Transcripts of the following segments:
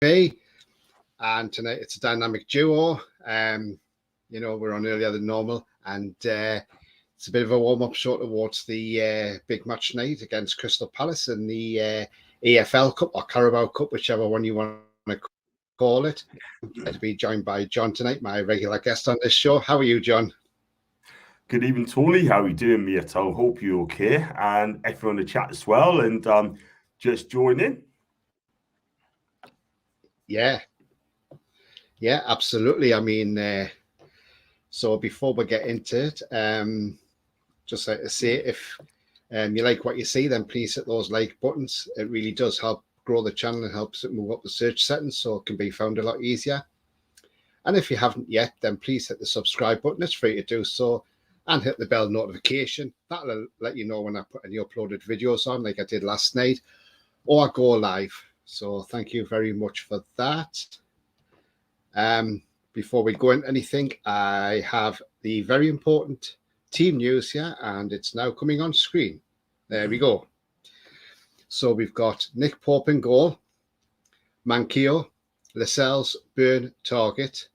me. And tonight it's a dynamic duo. We're on earlier than normal, and it's a bit of a warm-up show towards the big match night against Crystal Palace in the EFL Cup or Carabao Cup, whichever one you want to call it. To be joined by John tonight, my regular guest on this show. How are you, John? Good evening, Tolly. How are you doing, Mieto? Hope you're okay, and everyone in the chat as well. And just join in. Yeah, absolutely. I mean, so before we get into it, just like to say, if you like what you see, then please hit those like buttons. It really does help grow the channel and helps it move up the search settings so it can be found a lot easier. And if you haven't yet, then please hit the subscribe button. It's free to do so. And hit the bell notification. That'll let you know when I put any uploaded videos on, like I did last night, or go live. So thank you very much for that. Before we go into anything, I have the very important team news here, and it's now coming on screen. There we go. So we've got Nick Pope in goal, Manquillo, Lascelles, Byrne, Target,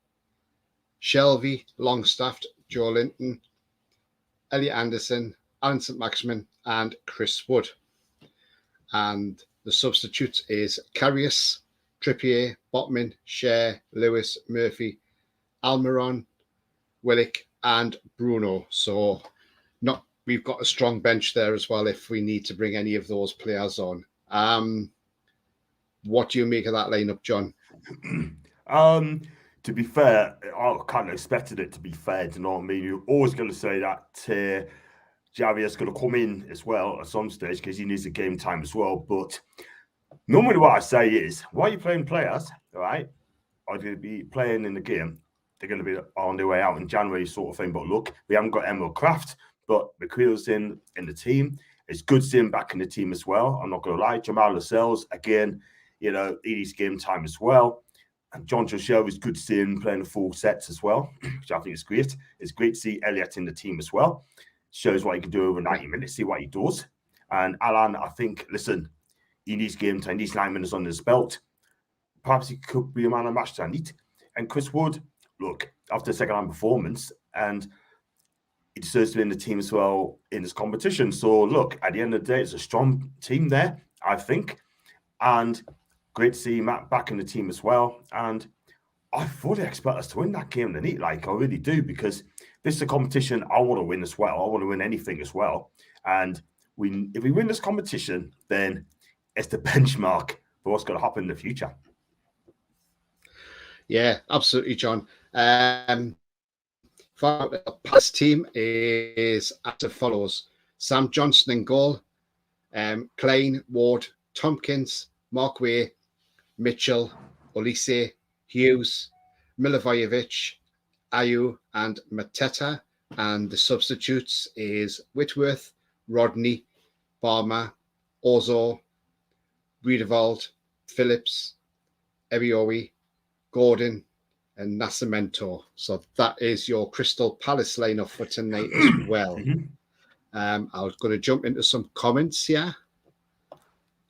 Shelvey, Longstaff, Joe Linton, Elliot Anderson, Alan St. Maximin, and Chris Wood. And the substitutes is Karius, Trippier, Botman, Cher, Lewis, Murphy, Almiron, Willock, and Bruno. So we've got a strong bench there as well if we need to bring any of those players on. What do you make of that lineup, John? To be fair, I kind of expected it to be fair, do you know what I mean? You're always going to say that Javier's going to come in as well at some stage because he needs a game time as well. But normally what I say is, why are you playing players, all right, are going to be playing in the game? They're going to be on their way out in January sort of thing. But look, we haven't got Emerald Craft, but McQueen's in the team. It's good seeing him back in the team as well. I'm not going to lie. Jamal Lascelles, again, he needs game time as well. And John Joshua is good to see him playing the full sets as well, which I think is great. It's great to see Elliot in the team as well. Shows what he can do over 90 minutes, see what he does. And Alan, I think, listen, he needs game time, he needs 9 minutes on his belt. Perhaps he could be a man of match tonight. And Chris Wood, look, after the second-hand performance, and he deserves to be in the team as well in this competition. So, look, at the end of the day, it's a strong team there, I think. And great to see Matt back in the team as well. And I fully expect us to win that game tonight. Like, I really do, because this is a competition I want to win as well. I want to win anything as well. And if we win this competition, then it's the benchmark for what's going to happen in the future. Yeah, absolutely, John. For the past team is as follows: Sam Johnson in goal, Klein, Ward, Tompkins, Mark Way, Mitchell, Olise, Hughes, Milivojevic, Ayew, and Mateta. And the substitutes is Whitworth, Rodney, Barmer, Ozo, Riedewald, Phillips, Ebiowi, Gordon, and Nascimento. So that is your Crystal Palace lineup for tonight as well. I'm going to jump into some comments here.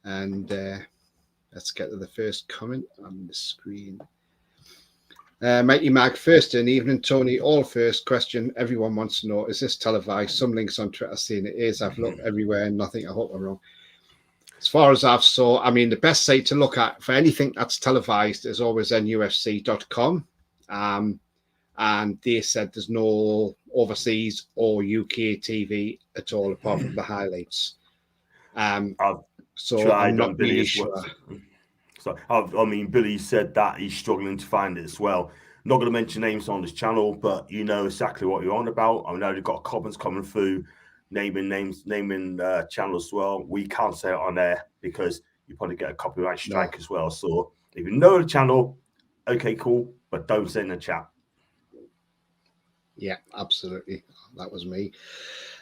And let's get to the first comment on the screen. Mighty Mag, first in evening, Tony. All first question everyone wants to know: is this televised? Some links on Twitter saying it is. I've looked everywhere and nothing. I hope I'm wrong. As far as I've saw, I mean, the best site to look at for anything that's televised is always nufc.com. And they said there's no overseas or UK TV at all apart from the highlights. So I'm not really sure. So, I mean, Billy said that he's struggling to find it as well. I'm not going to mention names on this channel, but you know exactly what you're on about. I know they've got comments coming through, naming names, naming channels as well. We can't say it on there because you probably get a copyright strike as well. So if you know the channel, okay, cool, but don't say in the chat. Yeah, absolutely. That was me.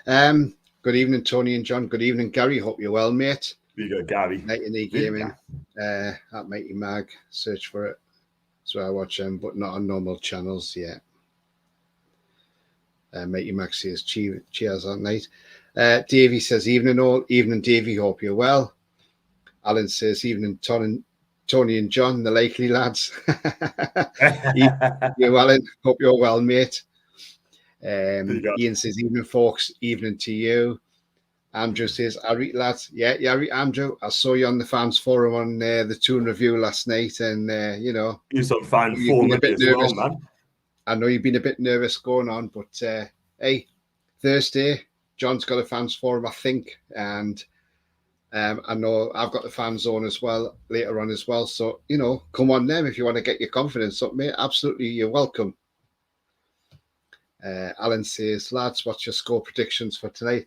Good evening, Tony and John. Good evening, Gary. Hope you're well, mate. You go, Gary. Night and E Gaming at Mighty Mag. Search for it. So I watch them, but not on normal channels yet. Mighty Mag says cheers at night. Davey says evening all. Evening, Davey. Hope you're well. Alan says evening, Tony and John, the likely lads. You Alan, hope you're well, mate. Ian says, evening, folks. Evening to you. Andrew says, Harry, lads. Yeah, Andrew. I saw you on the fans forum on the Toon Review last night, and you're some fan form a bit as nervous, well, man. I know you've been a bit nervous going on, but hey, Thursday, John's got a fans forum, I think, and I know I've got the fan zone as well later on as well. So come on them if you want to get your confidence up, mate. Absolutely, you're welcome. Alan says, lads, what's your score predictions for tonight?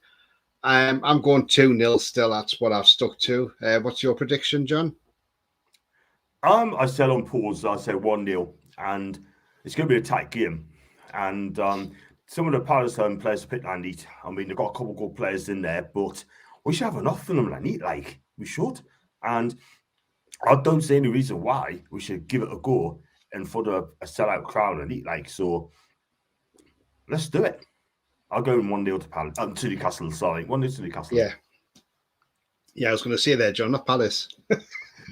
I'm going 2-0 still. That's what I've stuck to. What's your prediction, John? I said on pause, I said 1-0, and it's going to be a tight game. And some of the Palace players picked Andy. I mean, they've got a couple of good players in there, but we should have enough of them, like we should. And I don't see any reason why we should give it a go in front of a sellout crowd and so let's do it. I'll go in 1-0 to Palace. To Newcastle, sorry. 1-0 to Newcastle. Yeah, I was going to say there, John, not Palace.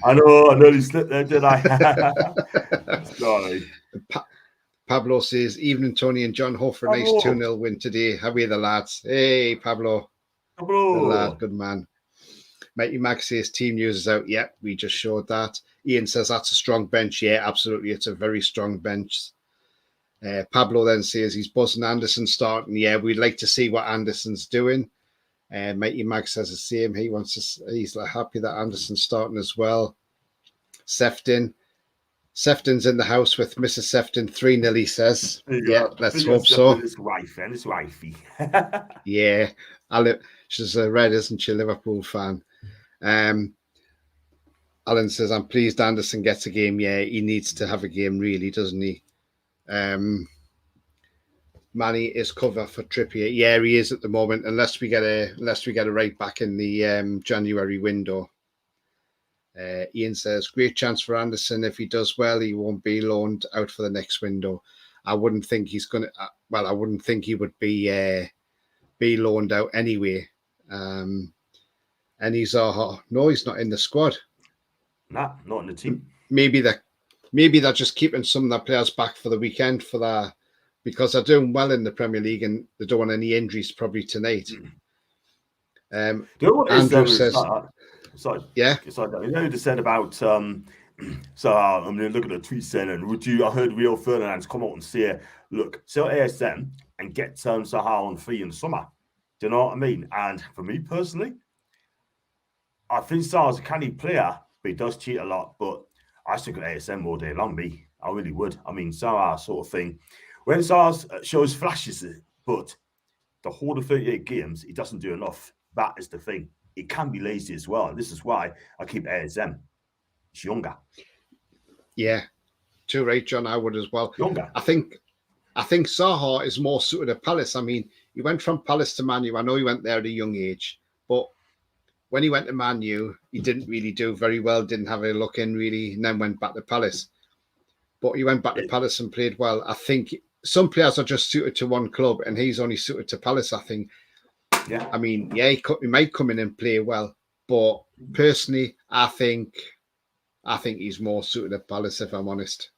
I know, I nearly slipped there, did I? Sorry. Pablo says, evening, Tony and John. Hope for a nice 2-0 win today. How are you, the lads? Hey, Pablo. Pablo. The lad, good man. Mighty Mag says, team news is out. Yep, we just showed that. Ian says, that's a strong bench. Yeah, absolutely. It's a very strong bench. Pablo then says he's buzzing Anderson starting. Yeah, we'd like to see what Anderson's doing. Mighty Mag says the same. He's happy that Anderson's starting as well. Sefton's in the house with Mrs. Sefton 3-0, he says. Yeah, let's hope so. His wife and his wifey. Yeah, she's a red, isn't she? Liverpool fan. Alan says, I'm pleased Anderson gets a game. Yeah, he needs to have a game, really, doesn't he? Manny is cover for Trippier. Yeah, he is at the moment, unless we get a right back in the January window. Ian says, great chance for Anderson. If he does well, he won't be loaned out for the next window. I wouldn't think he's going to. I wouldn't think he would be loaned out anyway. And he's no, he's not in the squad. Nah, not in the team. Maybe they're just keeping some of their players back for the weekend because they're doing well in the Premier League and they don't want any injuries probably tonight. Andrew says, sorry, yeah. Sorry, you know what they said about so I'm look at the tweet saying, and I heard Rio Ferdinand come out and say, look, sell ASM and get Zaha on free in the summer. Do you know what I mean? And for me personally, I think Zaha's a canny player, but he does cheat a lot. But I still got ASM all day long, me. I really would. I mean, Zaha sort of thing. When Zaha shows flashes, but the whole of 38 games, he doesn't do enough. That is the thing. It can be lazy as well. This is why I keep ASM. It's younger. Yeah, too right, John. I would as well. Younger. I think Zaha is more suited at Palace. I mean, he went from Palace to Man U. I know he went there at a young age, but when he went to Man U, he didn't really do very well. Didn't have a look in really, and then went back to Palace. But he went back to Palace and played well. I think some players are just suited to one club, and he's only suited to Palace, I think. Yeah. I mean, yeah, he might come in and play well, but personally, I think he's more suited at Palace, if I'm honest.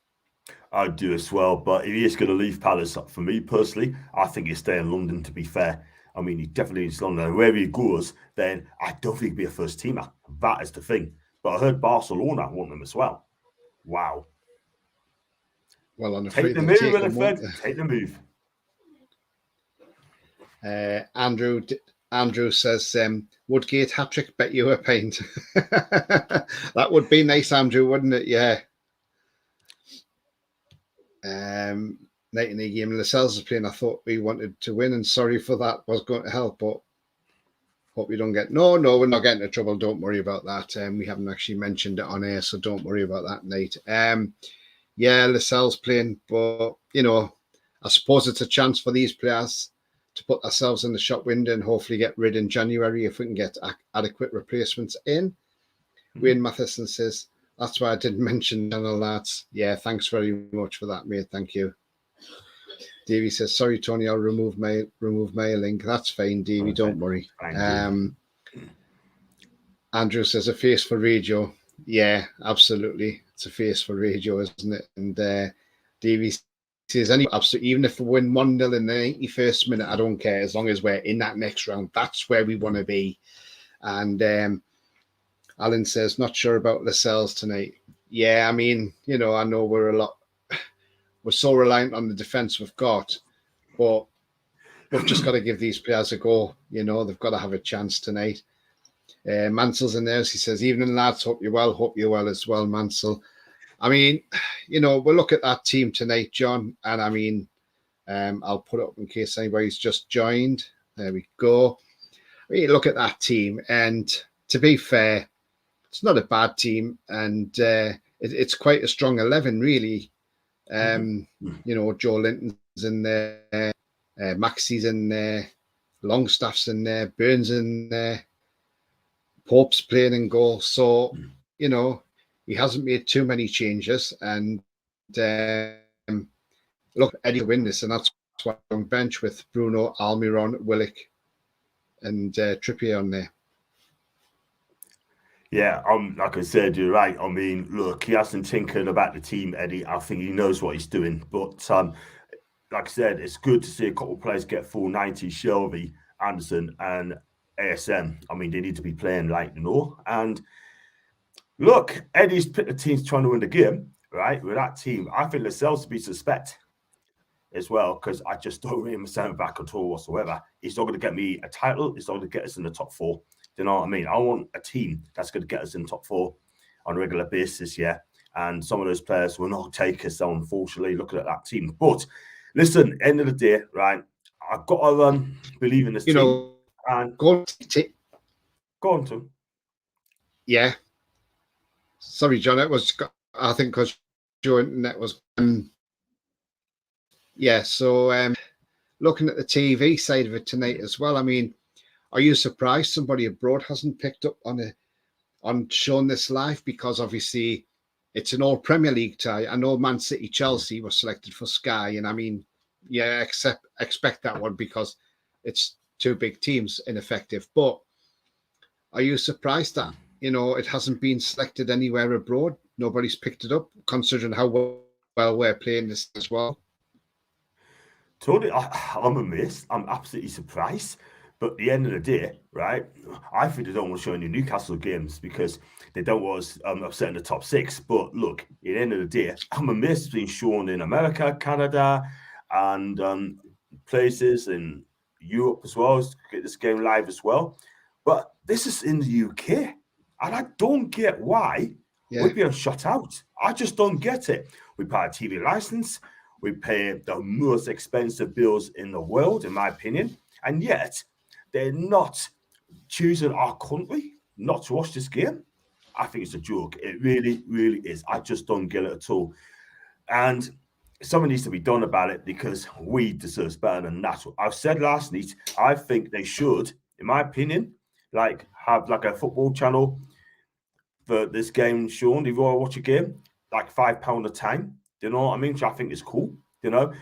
I do as well, but if he is going to leave Palace, for me personally, I think he'll stay in London, to be fair. I mean, he definitely needs London. And wherever he goes, then I don't think he'll be a first teamer. That is the thing. But I heard Barcelona want them as well. Wow. Well, on the take the move, Winifred. Take the move. Andrew says, Woodgate hat-trick, bet you a pint. That would be nice, Andrew, wouldn't it? Yeah. Night in the game, Lascelles is playing. I thought we wanted to win, and sorry for that. Was going to help, but hope we don't get. No, we're not getting into trouble. Don't worry about that. We haven't actually mentioned it on air, so don't worry about that, Nate. Yeah, Lascelles playing, but I suppose it's a chance for these players to put ourselves in the shop window and hopefully get rid in January if we can get adequate replacements in. Wayne Matheson says, that's why I didn't mention channel lads. Yeah, thanks very much for that, mate. Thank you. Davey says, sorry, Tony, I'll remove my link. That's fine, Davey. Don't worry. Andrew says, a face for radio. Yeah, absolutely. It's a face for radio, isn't it? And Davey says, absolutely, even if we win 1-0 in the 91st minute, I don't care, as long as we're in that next round. That's where we want to be. And Alan says, not sure about Lascelles tonight. Yeah, I mean, I know we're so reliant on the defence we've got, but we've just got to give these players a go. They've got to have a chance tonight. Mansell's in there. He says, evening lads, hope you're well as well, Mansell. I mean, we'll look at that team tonight, John, and I mean, I'll put it up in case anybody's just joined. There we go. Look at that team, and to be fair, it's not a bad team, and it's quite a strong 11, really. Joe Linton's in there, Maxie's in there, Longstaff's in there, Burns in there, Pope's playing in goal. So, he hasn't made too many changes, and look, Eddie will win this, and that's why on bench with Bruno, Almiron, Willock, and Trippier on there. Yeah, like I said, you're right. I mean, look, he hasn't tinkered about the team, Eddie. I think he knows what he's doing. But like I said, it's good to see a couple of players get full 90. Shelby, Anderson, and ASM. I mean, they need to be playing And look, Eddie's picked the team's trying to win the game, right? With that team, I think Lascelles to be suspect as well, because I just don't really understand back at all whatsoever. He's not going to get me a title. He's not going to get us in the top 4. You know what I mean? I want a team that's going to get us in top 4 on a regular basis, yeah. And some of those players will not take us, so unfortunately, looking at that team. But listen, end of the day, right? I've got to believe in this team. And go on, Tom. Yeah. Sorry, John. It was, I think, because your internet was. Yeah. So, looking at the TV side of it tonight as well. I mean, are you surprised somebody abroad hasn't picked up on showing this live? Because obviously it's an all Premier League tie. I know Man City, Chelsea was selected for Sky, and I mean, yeah, expect that one because it's two big teams ineffective. But are you surprised that it hasn't been selected anywhere abroad? Nobody's picked it up, considering how well we're playing this as well. Totally, I'm amazed. I'm absolutely surprised. But at the end of the day, right, I think they don't want to show any Newcastle games because they don't want us upsetting the top 6. But look, at the end of the day, I'm amazed it's been shown in America, Canada, and places in Europe as well. To get this game live as well. But this is in the UK. And I don't get why we're being shut out. I just don't get it. We pay a TV license. We pay the most expensive bills in the world, in my opinion. And yet, they're not choosing our country not to watch this game. I think it's a joke. It really, really is. I just don't get it at all. And something needs to be done about it because we deserve better than that. I've said last night, I think they should, in my opinion, have a football channel for this game shown. If you want to watch a game, like £5 a time. Do you know what I mean? Which I think is cool. You're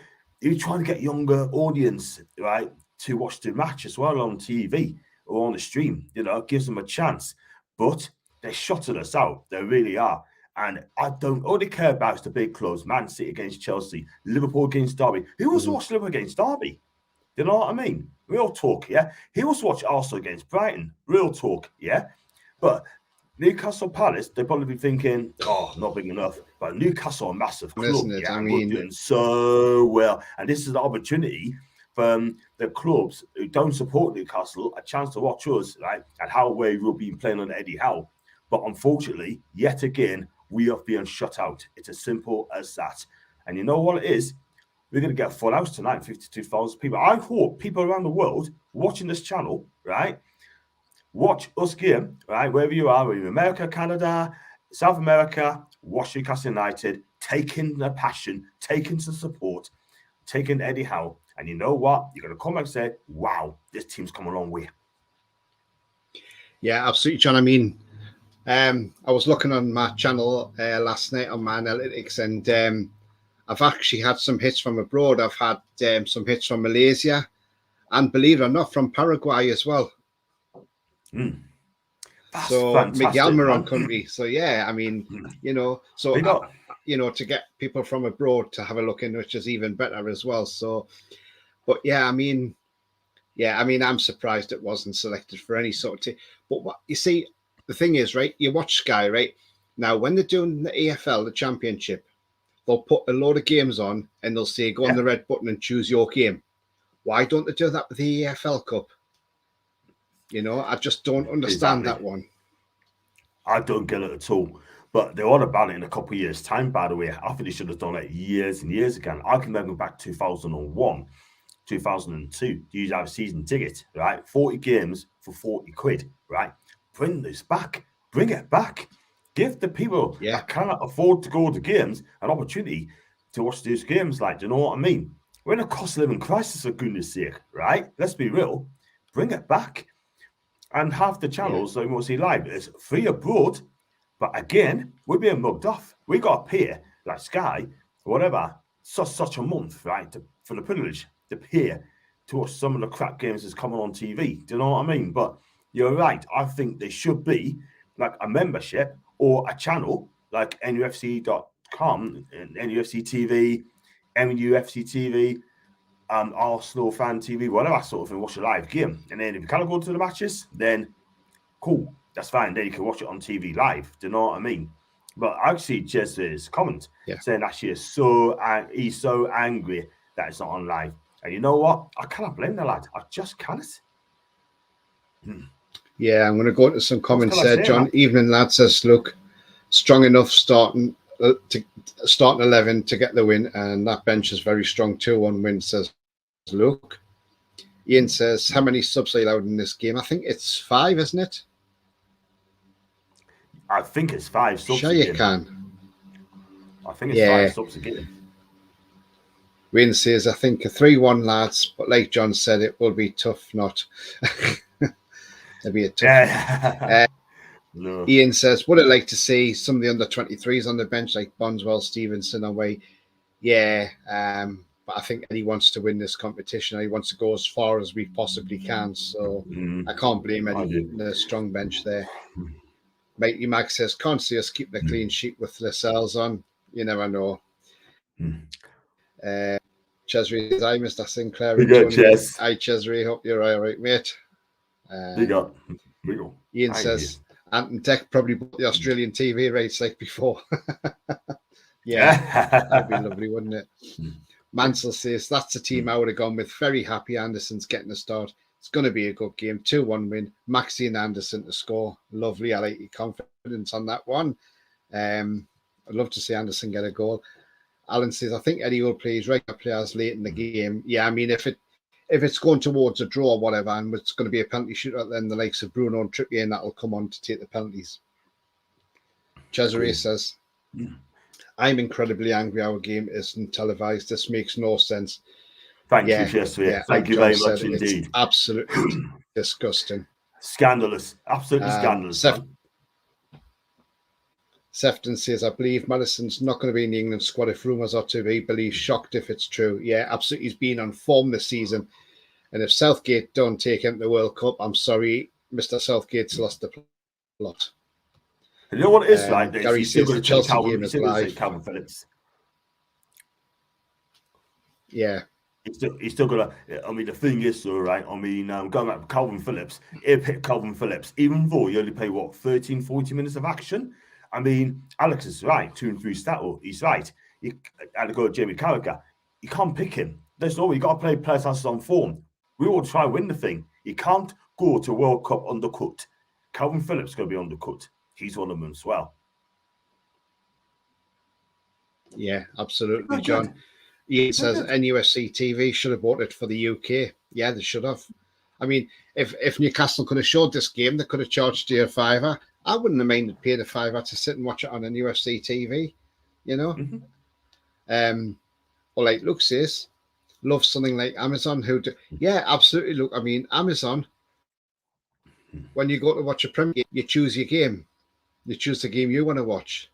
trying to get younger audience, right, to watch the match as well on TV or on the stream. Gives them a chance. But they're shutting us out. They really are. And I don't only care about the big clubs, Man City against Chelsea, Liverpool against Derby. Who wants to watch Liverpool against Derby? Do you know what I mean? Real talk, yeah? Who wants to watch Arsenal against Brighton? Real talk, yeah? But Newcastle Palace, they'll probably be thinking, oh, not big enough. But Newcastle, a massive club, yeah, I mean, we're doing so well. And this is the opportunity for the clubs who don't support Newcastle a chance to watch us, right, and how we will be playing on Eddie Howe. But unfortunately, yet again, we are being shut out. It's as simple as that. And you know what it is? We're going to get a full house tonight, 52,000 people. I hope people around the world watching this channel, right, watch us game, right, wherever you are, whether you're in America, Canada, South America, watch Newcastle United, taking the passion, taking the support, taking Eddie Howe. And you know what? You're going to come back and say, wow, this team's come a long way. Yeah, absolutely, John. I mean, I was looking on my channel last night on my analytics, and I've actually had some hits from abroad. I've had some hits from Malaysia, and believe it or not, from Paraguay as well. That's so fantastic, Miguel Moron man. country. So yeah, I mean, so Big up. to get people from abroad to have a look in, which is even better as well. So, but yeah, I mean, I'm surprised it wasn't selected for any sort of team. But what you see, the thing is, right? You watch Sky, right? Now, when they're doing the EFL, the Championship, they'll put a load of games on and they'll say, go on the red button and choose your game. Why don't they do that with the EFL Cup? I just don't understand that one. I don't get it at all. But they're on about it in a couple of years' time, by the way. I think they should have done it years and years ago. I can remember back 2001, 2002. You have a season ticket, right? 40 games for 40 quid, right? Bring this back. Bring it back. Give the people that cannot afford to go to games an opportunity to watch these games. Like, do you know what I mean? We're in a cost of living crisis, for goodness sake, right? Let's be real. Bring it back. And half the channels that we want to see live is free abroad. But again, we're being mugged off. We got to pay, like Sky, or whatever, such a month, right, for the privilege to pay to watch some of the crap games that's coming on TV. Do you know what I mean? But you're right. I think there should be like a membership or a channel like NUFC.com, NUFC TV, MUFC TV, Arsenal Fan TV, whatever sort of thing, watch a live game. And then if you can't go to the matches, then cool, that's fine. Then you can watch it on TV live. Do you know what I mean? But I see Jez's comment saying that he's so angry that it's not on live. And you know what? I cannot blame the lad. I just can't. Yeah, I'm going to go into some comments there, John. Man? Evening lad says, look, strong enough starting 11 to get the win, and that bench is very strong. 2-1 win, says Luke. Ian says, how many subs are you allowed in this game? I think it's 5, isn't it? I think it's 5 subs. Sure, you can. I think it's 5 subs a game. Win says, I think a 3-1 lads, but like John said, it will be tough not. It'll be a tough. No. Ian says, would I like to see some of the under 23s on the bench, like Bonswell, Stevenson away? Yeah, but I think Eddie wants to win this competition. He wants to go as far as we possibly can. So I can't blame Eddie in a strong bench there. Matey Mag says, can't see us keep the clean sheet with Lascelles on. You never know. Chesry says, hi, Mr. Sinclair. Hi, Chesry. Hope you're all right, mate. Ian says, Anton Tech probably bought the Australian TV rates like before. That'd be lovely, wouldn't it? Mansell says, that's the team I would have gone with. Very happy Anderson's getting a start. It's going to be a good game. 2-1 win. Maxi and Anderson to score. Lovely. I like your confidence on that one. I'd love to see Anderson get a goal. Alan says, I think Eddie will play his regular players late in the game. Yeah, I mean, if it's going towards a draw or whatever, and it's going to be a penalty shootout, then the likes of Bruno and Trippier and that'll come on to take the penalties. Cesare says, I'm incredibly angry our game isn't televised. This makes no sense. Thank you, Cesare. Thank you very much indeed. It's absolutely disgusting. Scandalous. Absolutely scandalous. Sefton says, I believe Madison's not going to be in the England squad if rumours are to be believed. Shocked if it's true. Yeah, absolutely. He's been on form this season. And if Southgate don't take him to the World Cup, I'm sorry, Mr. Southgate's lost the plot. You know what it is like? Gary says the Chelsea game is live. Calvin Phillips. Yeah. He's still got to. I mean, the thing is, though, right? I mean, going back to Calvin Phillips, he'll pick Calvin Phillips, even though you only play, 13, 40 minutes of action? I mean, Alex is right. 2 and 3 Stattle, he's right. You had to go to Jamie Carragher. You can't pick him. There's no way. You got to play players that's on form. We will try and win the thing. You can't go to World Cup undercut. Calvin Phillips is going to be undercut. He's one of them as well. Yeah, absolutely, John. He says NUFC TV should have bought it for the UK. Yeah, they should have. I mean, if Newcastle could have showed this game, they could have charged you a £5. I wouldn't have minded paying a £5 to sit and watch it on a UFC TV, you know. Or like Luke says, love something like Amazon. Yeah, absolutely. Look, I mean, Amazon. When you go to watch a Premier game, you choose your game. You choose the game you want to watch.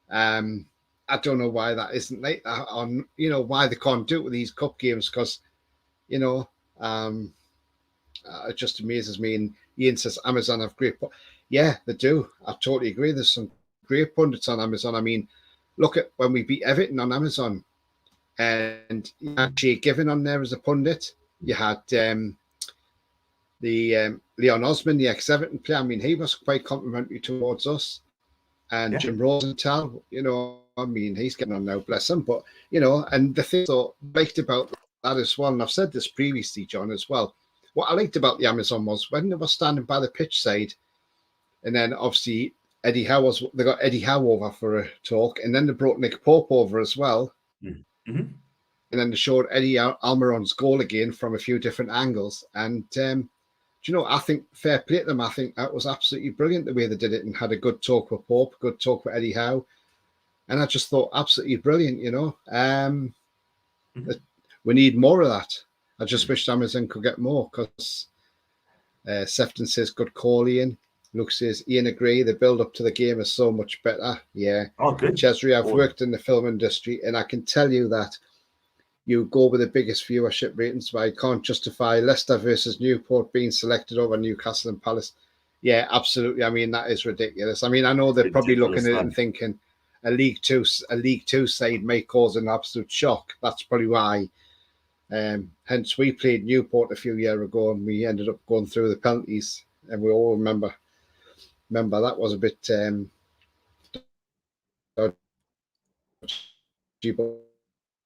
I don't know why that isn't like that. On why they can't do it with these cup games, because it just amazes me. And Ian says Amazon have great. Yeah, they do. I totally agree. There's some great pundits on Amazon. I mean, look at when we beat Everton on Amazon, and you had Jay Given on there as a pundit. You had Leon Osman, the ex-Everton player. I mean, he was quite complimentary towards us. And Jim Rosenthal, I mean, he's getting on now, bless him. But, and the thing I liked about that as well, and I've said this previously, John, as well, what I liked about the Amazon was when they were standing by the pitch side, and then obviously they got Eddie Howe over for a talk, and then they brought Nick Pope over as well. Mm-hmm. And then they showed Eddie Almiron's goal again from a few different angles. And, I think fair play to them. I think that was absolutely brilliant the way they did it, and had a good talk with Pope, good talk with Eddie Howe. And I just thought absolutely brilliant, We need more of that. I just wish Amazon could get more, because Sefton says good call, Ian. Luke says, Ian, agree. The build up to the game is so much better. Yeah. Oh, good. Chesry, I've worked in the film industry, and I can tell you that you go with the biggest viewership ratings, but I can't justify Leicester versus Newport being selected over Newcastle and Palace. Yeah, absolutely. I mean, that is ridiculous. I mean, I know they're probably looking at it and thinking a League Two side may cause an absolute shock. That's probably why. Hence, we played Newport a few years ago, and we ended up going through the penalties, and we all remember that was a bit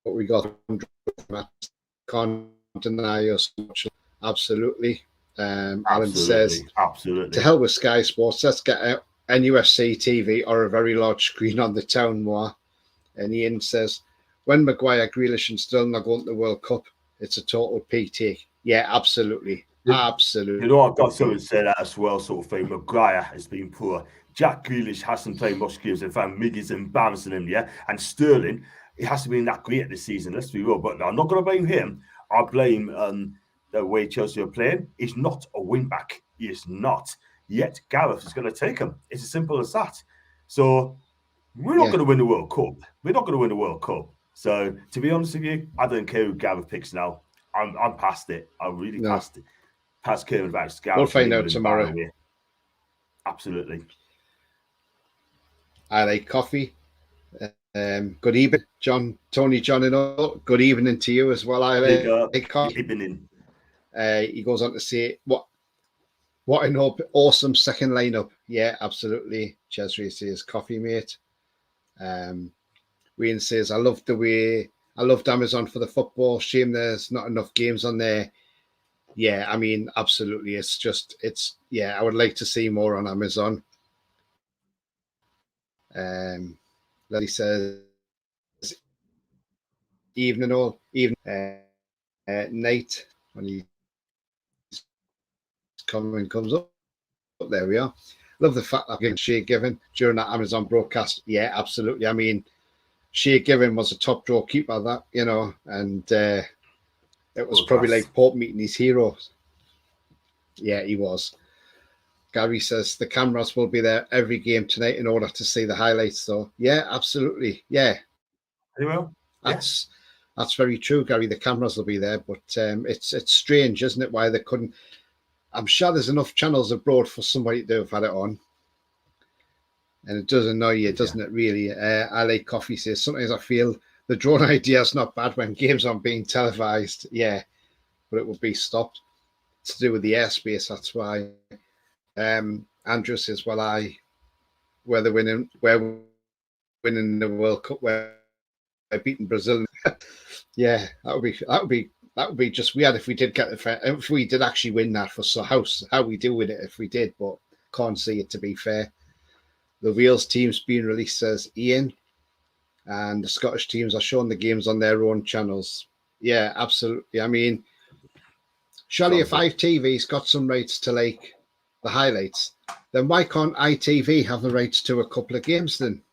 but we got can't deny us much. Absolutely. Alan says, absolutely. To hell with Sky Sports. Let's get a NUFC TV or a very large screen on the town more. And Ian says, when Maguire, Grealish and Sterling are going to the World Cup, it's a total PT. Yeah, absolutely. Absolutely. I've got someone to say that as well, sort of thing. Maguire has been poor. Jack Grealish hasn't played much games. In fact, Miggy's embarrassing him, yeah? And Sterling, he hasn't been that great this season, let's be real. But I'm not going to blame him. I blame the way Chelsea are playing. He's not a wing-back. He is not. Yet Gareth is going to take him. It's as simple as that. So we're not going to win the World Cup. We're not going to win the World Cup. So to be honest with you, I don't care who Gareth picks now. I'm past it. I'm really past it. Past caring about Gareth. We'll find out tomorrow. Absolutely. I like coffee. Good evening, Tony John, and all. Good evening to you as well. I like coffee. Evening. He goes on to say, what an awesome second lineup. Yeah, absolutely. Chesry says, coffee, mate. Wayne says, I loved Amazon for the football. Shame there's not enough games on there. Yeah, I mean, absolutely. I would like to see more on Amazon. Lily says, evening all, Nate, when he comes up. There we are. Love the fact that Shea Given during that Amazon broadcast. Yeah, absolutely. I mean, Shea Given was a top draw keeper, and it was probably like Pope meeting his heroes. Yeah, he was. Gary says the cameras will be there every game tonight in order to see the highlights, though. Yeah, absolutely. Yeah. They will. That's very true, Gary. The cameras will be there, but it's strange, isn't it, why they couldn't. I'm sure there's enough channels abroad for somebody to have had it on. And it does annoy you, doesn't it, really? I like coffee says, sometimes I feel the drone idea is not bad when games aren't being televised. Yeah, but it will be stopped. It's to do with the airspace, that's why. Andrew says, well, we're winning the World Cup, we're beating Brazil. Yeah, that would be just weird if we did actually win that for how we do with it if we did, but can't see it, to be fair. The Wales team's being released, says Ian, and the Scottish teams are showing the games on their own channels. Yeah, absolutely. I mean, surely if ITV's got some rights to like the highlights, then why can't ITV have the rights to a couple of games then?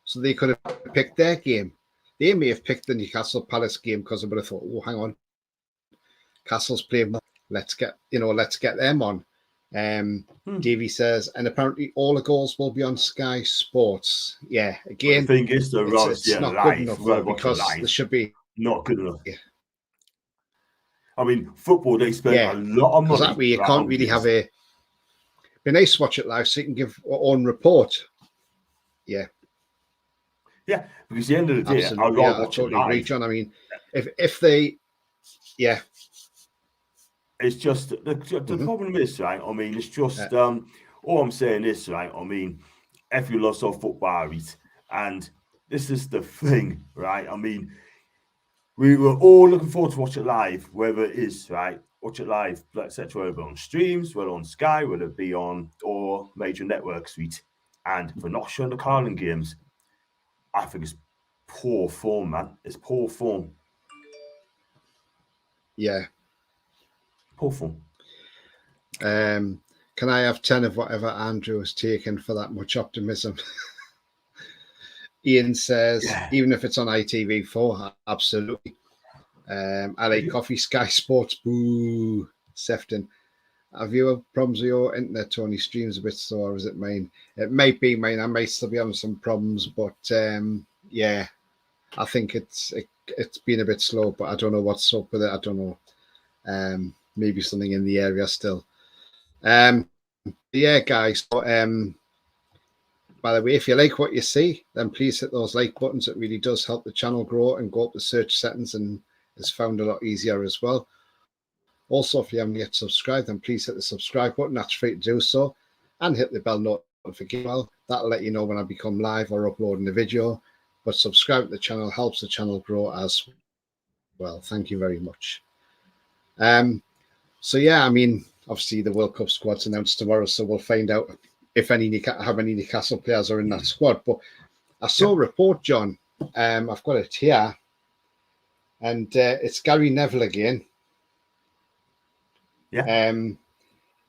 So they could have picked their game. They may have picked the Newcastle Palace game because they would have thought, oh, hang on, Castle's playing. Let's get them on. Davey says, and apparently all the goals will be on Sky Sports. Yeah, again, the thing is, though, it's not good enough because there should be not good enough. Yeah. I mean, football, they spend a lot of money. Because that way you can't really have be nice to watch it live so you can give our own report. Yeah. Yeah, because at the end of the day, Absolutely. I'd Yeah, rather I watch it totally agree, live. John. I mean, if they, yeah, It's just the problem is, right? I mean, it's just all I'm saying is, right? I mean, every loss of football, right? And this is the thing, right? I mean, we were all looking forward to watch it live, whether it is right, watch it live, etc. Whether on streams, whether on Sky, whether it be on or major network suite. And for not showing the Carling games, I think it's poor form, man. It's poor form. yeah. Poor form. Can I have 10 of whatever Andrew has taken for that much optimism? Ian says, even if it's on ITV4, absolutely. I like Coffee, Sky Sports, boo, Sefton. Have you had problems with your internet, Tony? Streams a bit slow, or is it mine? It might be mine. I might still be having some problems, but yeah, I think it's been a bit slow, but I don't know what's up with it. I don't know. Maybe something in the area still. Yeah, guys. So, by the way, if you like what you see, then please hit those like buttons. It really does help the channel grow and go up the search settings, and it's found a lot easier as well. Also, if you haven't yet subscribed, then please hit the subscribe button. That's free to do so. And hit the bell notification bell. That'll let you know when I become live or uploading a video. But subscribe to the channel helps the channel grow as well. Thank you very much. So, yeah, I mean, obviously the World Cup squad's announced tomorrow, so we'll find out if how many Newcastle players are in that squad. But I saw a report, John. I've got it here. And it's Gary Neville again. Yeah.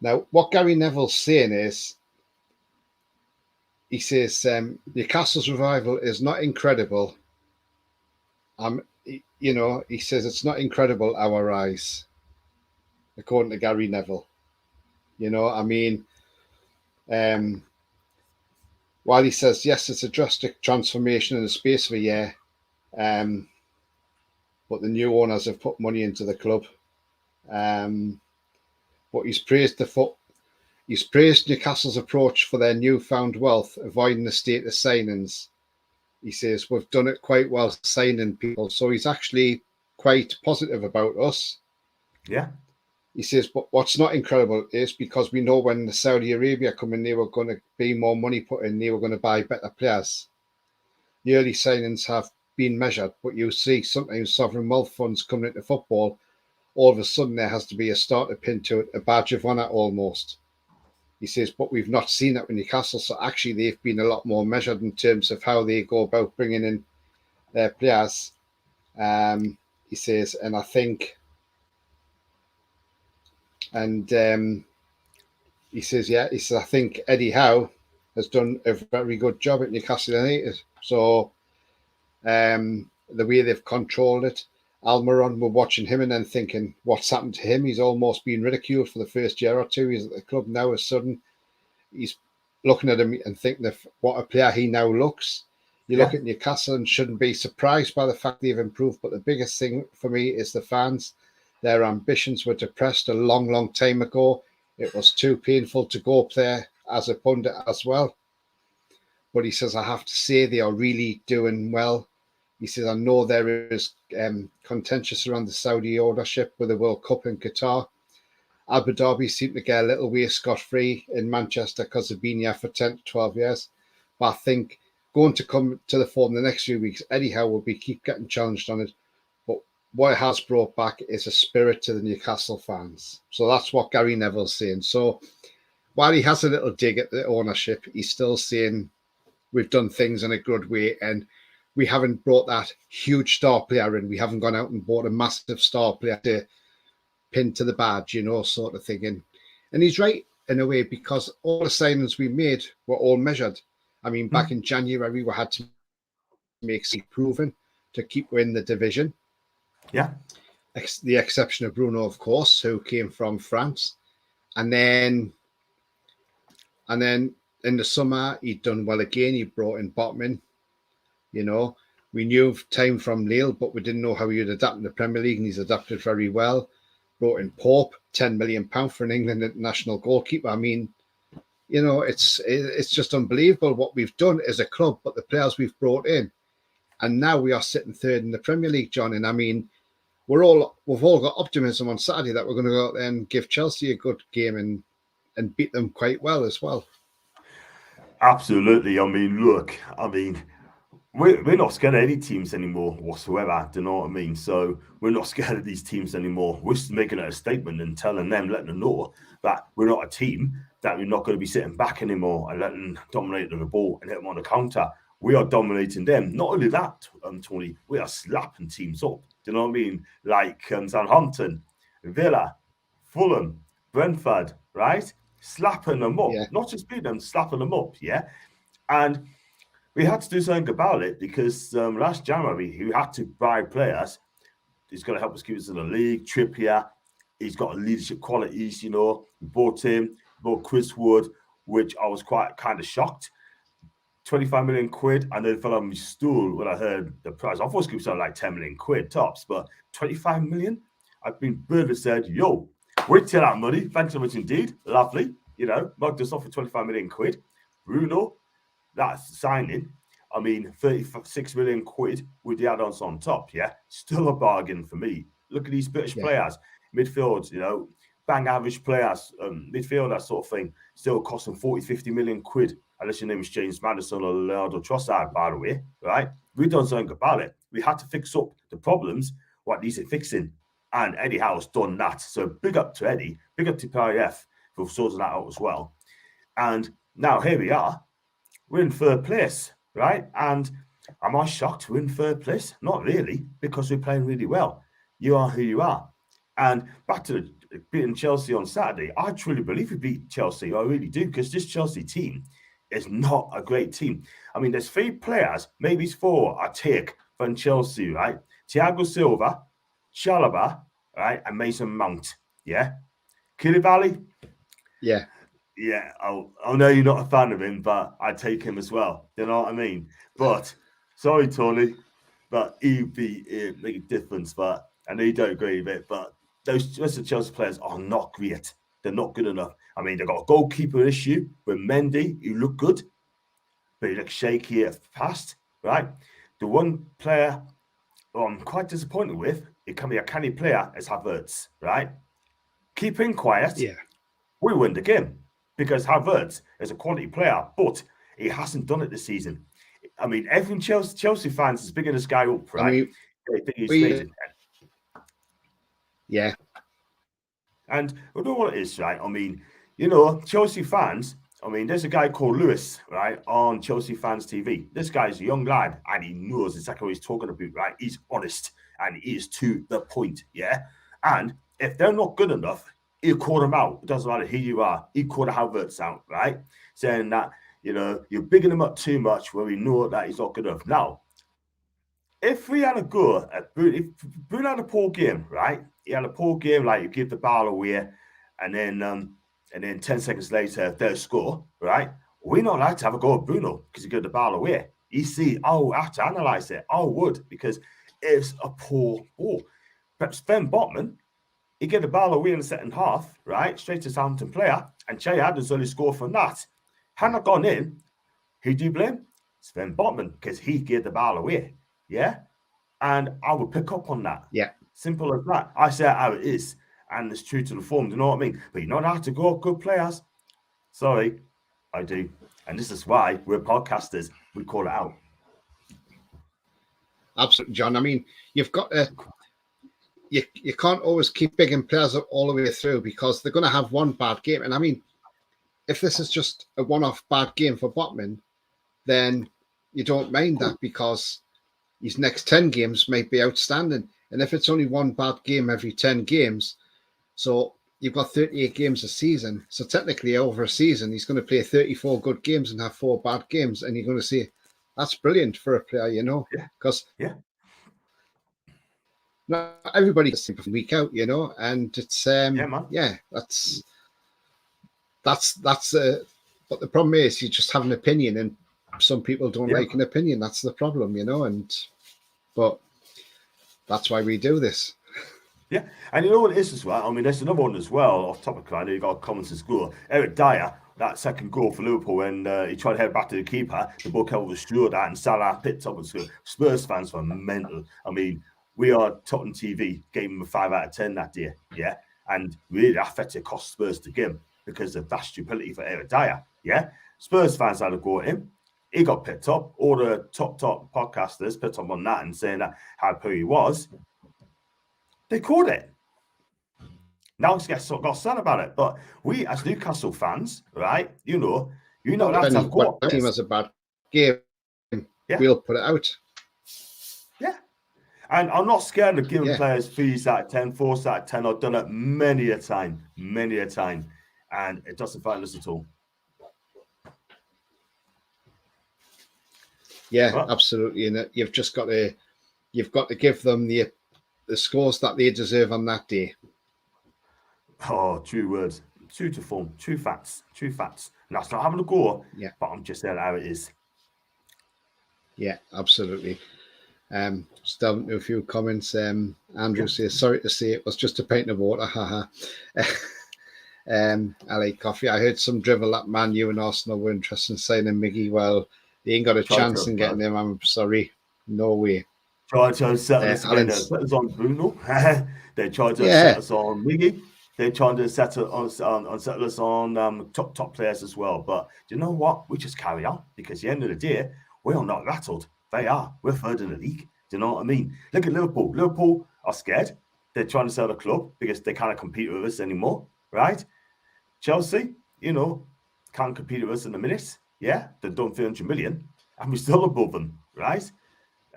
Now, what Gary Neville's saying is, he says Newcastle's revival is not incredible. He says it's not incredible our rise, according to Gary Neville. I mean, while he says yes, it's a drastic transformation in the space of a year, but the new owners have put money into the club. But he's praised Newcastle's approach for their newfound wealth, avoiding the status signings. He says, we've done it quite well signing people. So he's actually quite positive about us. Yeah. He says, but what's not incredible is because we know when the Saudi Arabia come in, they were going to be more money put in. They were going to buy better players. The early signings have been measured, but you see sometimes sovereign wealth funds coming into football, all of a sudden there has to be a starter pin to it, a badge of honour almost. He says, but we've not seen that with Newcastle. So actually they've been a lot more measured in terms of how they go about bringing in their players. He says, and I think, he says, I think Eddie Howe has done a very good job at Newcastle United. So the way they've controlled it, Almiron, we're watching him and then thinking, what's happened to him? He's almost been ridiculed for the first year or two. He's at the club now. All of a sudden, he's looking at him and thinking of what a player he now looks. You look at Newcastle and shouldn't be surprised by the fact they've improved. But the biggest thing for me is the fans. Their ambitions were depressed a long, long time ago. It was too painful to go up there as a pundit as well. But he says, I have to say they are really doing well. He says, I know there is contentious around the Saudi ownership with the World Cup in Qatar. Abu Dhabi seemed to get a little way scot-free in Manchester because they've been here for 10 to 12 years. But I think going to come to the fore in the next few weeks, Eddie Howe will keep getting challenged on it. But what it has brought back is a spirit to the Newcastle fans. So that's what Gary Neville's saying. So while he has a little dig at the ownership, he's still saying we've done things in a good way and we haven't brought that huge star player in. We haven't gone out and bought a massive star player to pin to the badge, sort of thing. And he's right in a way because all the signings we made were all measured. I mean, back in January, we had to make some proven to keep winning the division. Yeah. The exception of Bruno, of course, who came from France. And then in the summer, he'd done well again. He brought in Botman. We knew of time from Lille, but we didn't know how he would adapt in the Premier League, and he's adapted very well. Brought in Pope, £10 million for an England international goalkeeper. I mean, You know, it's just unbelievable what we've done as a club, but the players we've brought in, and now we are sitting third in the Premier League, John. And I mean, we've all got optimism on Saturday that we're going to go out there and give Chelsea a good game and beat them quite well as well. Absolutely. I mean, look, we're not scared of any teams anymore whatsoever. Do you know what I mean? So we're not scared of these teams anymore. We're just making it a statement and telling them, letting them know that we're not a team, that we're not going to be sitting back anymore and letting them dominate the ball and hit them on the counter. We are dominating them. Not only that, Tony, we are slapping teams up. Do you know what I mean? Like Southampton, Villa, Fulham, Brentford, right? Slapping them up. Yeah. Not just beating them, slapping them up, yeah? And we had to do something about it because last January, we had to buy players. He's going to help us keep us in the league. Trippier, he's got leadership qualities, you know. We bought him, bought Chris Wood, which I was quite kind of shocked. 25 million quid. I nearly fell on my stool when I heard the price. I thought it was going to be like 10 million quid tops, but 25 million? I've been bird and said, yo, wait till that money. Thanks so much indeed. Lovely. You know, mugged us off for 25 million quid. Bruno, that's signing. I mean, 36 million quid with the add-ons on top, yeah? Still a bargain for me. Look at these British players, midfield, you know, bang average players, midfield, that sort of thing, still costing 40, 50 million quid, unless your name is James Maddison or Leonardo Trossard, by the way, right? We've done something about it. We had to fix up the problems, what needs it fixing. And Eddie Howe's done that. So big up to Eddie, big up to PIF for sorting that out as well. And now here we are. We're in third place, right? And am I shocked we're in third place? Not really, because we're playing really well. You are who you are. And back to beating Chelsea on Saturday, I truly believe we beat Chelsea. I really do, because this Chelsea team is not a great team. I mean, there's 3 players, maybe it's 4, I take from Chelsea, right? Thiago Silva, Chalobah, right? And Mason Mount, yeah? Koulibaly? Yeah. Yeah, I know you're not a fan of him, but I'd take him as well. You know what I mean? But, sorry, Tony, but he'd make a difference. But I know you don't agree with it, but those rest of the Chelsea players are not great. They're not good enough. I mean, they've got a goalkeeper issue with Mendy, who looked good, but he looked shaky at past, right? The one player I'm quite disappointed with, it can be a canny player, is Havertz, right? Keep him quiet. Yeah. We win the game. Because Havertz is a quality player, but he hasn't done it this season. I mean, everyone Chelsea fans is bigging this guy up, right? I mean, they think he's amazing. Yeah. And I know what it is, right? I mean, you know, Chelsea fans, I mean, there's a guy called Lewis, right, on Chelsea Fans TV. This guy's a young lad, and he knows exactly what he's talking about, right? He's honest, and he is to the point, yeah? And if they're not good enough, he'll call them out. It doesn't matter who you are. He called Havertz out, right? Saying that, you know, you're bigging him up too much when we know that he's not good enough. Now, if we had a go at Bruno, if Bruno had a poor game, right? He had a poor game, like you give the ball away, and then 10 seconds later, they'll score, right? We're not allowed to have a go at Bruno because he gave the ball away. You see, I have to analyse it. I would, because it's a poor ball. But Sven Botman, he gave the ball away in the second half, right? Straight to Southampton player. And Che Adams only scored from that. Had not gone in, who do you blame? Sven Botman, because he gave the ball away. Yeah? And I would pick up on that. Yeah. Simple as that. I say how it is. And it's true to the form. Do you know what I mean? But you're not allowed to go good players. Sorry, I do. And this is why we're podcasters. We call it out. Absolutely, John. I mean, you've got to... You can't always keep bigging players up all the way through because they're going to have one bad game. And I mean, if this is just a one-off bad game for Botman, then you don't mind that because his next 10 games might be outstanding. And if it's only one bad game every 10 games, so you've got 38 games a season. So technically over a season, he's going to play 34 good games and have 4 bad games. And you're going to say, that's brilliant for a player, you know, because not everybody does it week out, you know, and it's that's but the problem is you just have an opinion and some people don't like an opinion. That's the problem, you know, but that's why we do this. Yeah, and you know what it is as well? I mean, there's another one as well, off topic, I know you got comments to school. Eric Dyer, that second goal for Liverpool when he tried to head back to the keeper. The ball came over the shoulder and Salah picked up and scored. Spurs fans were mental. I mean, we are Tottenham TV, gave him a 5 out of 10 that day, yeah? And really, that affected cost Spurs the game because of that stupidity for Eric Dyer, yeah? Spurs fans had a go at him. He got picked up. All the top podcasters picked up on that and saying that how poor he was. They caught it. Now he got sad about it. But we, as Newcastle fans, right, you know that's a what team has a bad game, we'll put it out. Yeah. And I'm not scared of giving players 3s out of 10, 4s out of 10. I've done it many a time. And it doesn't find us at all. Yeah, absolutely. And you've just got to give them the scores that they deserve on that day. Oh, true words. True to form. True facts. And that's not having a go. Yeah. But I'm just saying how it is. Yeah, absolutely. Just down to a few comments. Andrew says, sorry to say it was just a pint of water. Haha. LA Coffee. I heard some drivel that Man U and Arsenal were interested in signing Miggy. Well, they ain't got a chance in getting him. I'm sorry. No way. Try to settle us on Bruno. They tried to set us on Miggy. They're trying to settle us on top players as well. But do you know what? We just carry on because at the end of the day, we are not rattled. They are. We're third in the league. Do you know what I mean? Look at Liverpool. Liverpool are scared. They're trying to sell the club because they can't compete with us anymore, right? Chelsea, can't compete with us in a minute. Yeah, they've done 300 million, and we're still above them, right?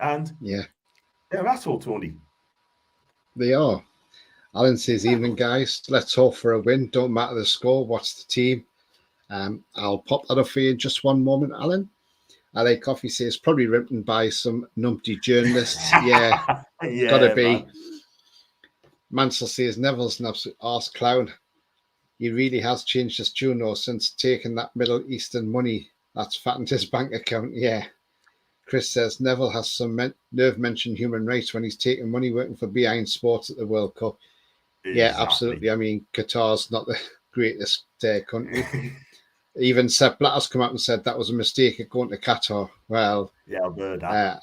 And they're rattled, Tony. They are. Alan says, evening, guys. Let's hope for a win. Don't matter the score. What's the team? I'll pop that up for you in just one moment, Alan. LA Coffee says, probably written by some numpty journalists. Yeah, gotta be. Man. Mansell says, Neville's an absolute arse clown. He really has changed his tune since taking that Middle Eastern money that's fattened his bank account. Yeah. Chris says, Neville has some nerve mention human rights when he's taking money working for beIN Sports at the World Cup. Exactly. Yeah, absolutely. I mean, Qatar's not the greatest country. Even Sepp Blatter's come out and said that was a mistake of going to Qatar. Well, yeah, I've heard that.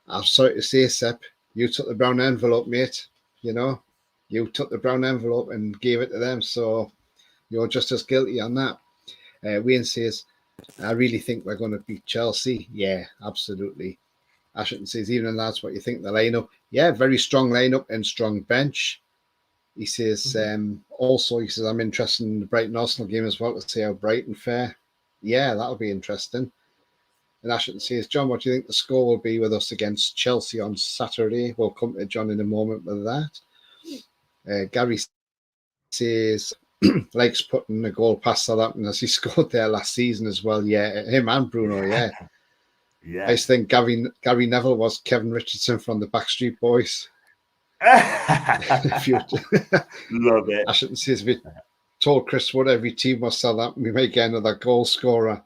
I'm sorry to say, Sepp, you took the brown envelope, mate. You took the brown envelope and gave it to them. So you're just as guilty on that. Wayne says, I really think we're going to beat Chelsea. Yeah, absolutely. Ashton says, even lads, what you think the lineup? Yeah, very strong lineup and strong bench. He says, also, I'm interested in the Brighton Arsenal game as well to see how Brighton fare. Yeah, that'll be interesting. And Ashton says, John, what do you think the score will be with us against Chelsea on Saturday? We'll come to John in a moment with that. Gary says, likes putting a goal past Southampton as he scored there last season as well. Yeah, him and Bruno, yeah. Yeah. I just think Gary Neville was Kevin Richardson from the Backstreet Boys. Love it. Ashton says, if we told Chris Wood every team was Southampton, we may get another goal scorer.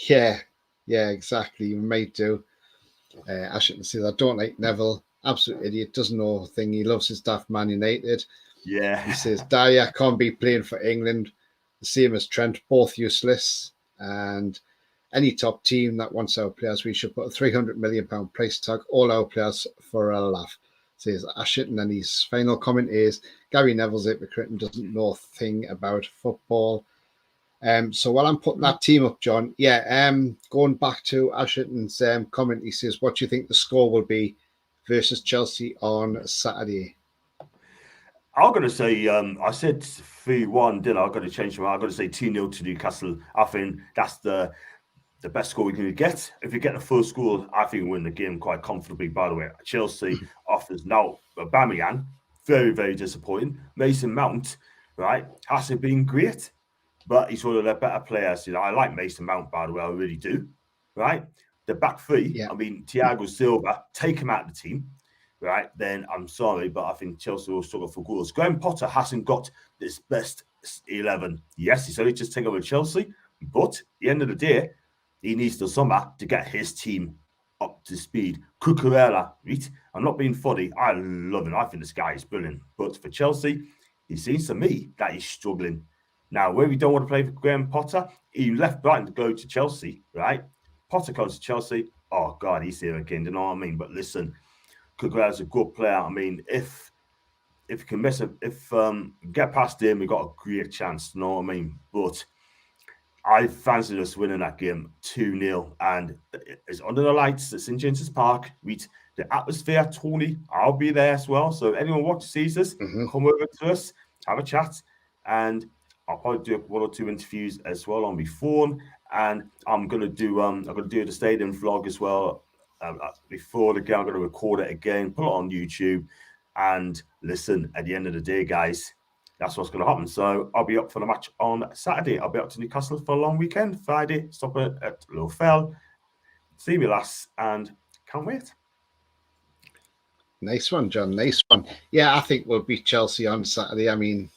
Yeah, exactly. We may do. Ashton says, I don't like Neville. Absolute idiot. Doesn't know a thing. He loves his daft Man United. Yeah. He says, Dyer can't be playing for England. The same as Trent, both useless. And any top team that wants our players, we should put a £300 million price tag, all our players for a laugh. Says Ashton, and his final comment is, Gary Neville's a hypocrite and doesn't know a thing about football. So while I'm putting that team up, John, going back to Ashton's comment, he says, what do you think the score will be versus Chelsea on Saturday? I'm going to say, I said 3-1, didn't I? I've got to change my mind. I've got to say 2-0 to Newcastle. I think that's the best score we can get. If you get the first score, I think we win the game quite comfortably, by the way. Chelsea offers now Aubameyang, very, very disappointing. Mason Mount, right, hasn't been great, but he's one of their better players. I like Mason Mount, by the way, I really do, right? The back three, I mean, Thiago Silva, take him out of the team, right? Then I'm sorry, but I think Chelsea will struggle for goals. Graham Potter hasn't got this best 11. Yes, he's only just taken over Chelsea, but at the end of the day, he needs the summer to get his team up to speed. Cucurella, right? I'm not being funny. I love him. I think this guy is brilliant. But for Chelsea, it seems to me that he's struggling. Now, where we don't want to play for Graham Potter, he left Brighton to go to Chelsea, right? Potter goes to Chelsea. Oh, God, he's here again. You know what I mean? But listen, Cucurella's a good player. I mean, if we can get past him, we got a great chance. You know what I mean? But I fancied us winning that game 2-0, and it's under the lights. It's in James's Park. The atmosphere, Tony, I'll be there as well. So if anyone sees us, come over to us, have a chat, and I'll probably do 1 or 2 interviews as well on my phone. And I'm gonna do the stadium vlog as well. Before the game, I'm gonna record it again, put it on YouTube, and listen. At the end of the day, guys, that's what's going to happen. So I'll be up for the match on Saturday. I'll be up to Newcastle for a long weekend. Friday, stop at Low Fell. See me last, and can't wait. Nice one, John. Nice one. Yeah, I think we'll beat Chelsea on Saturday. I mean,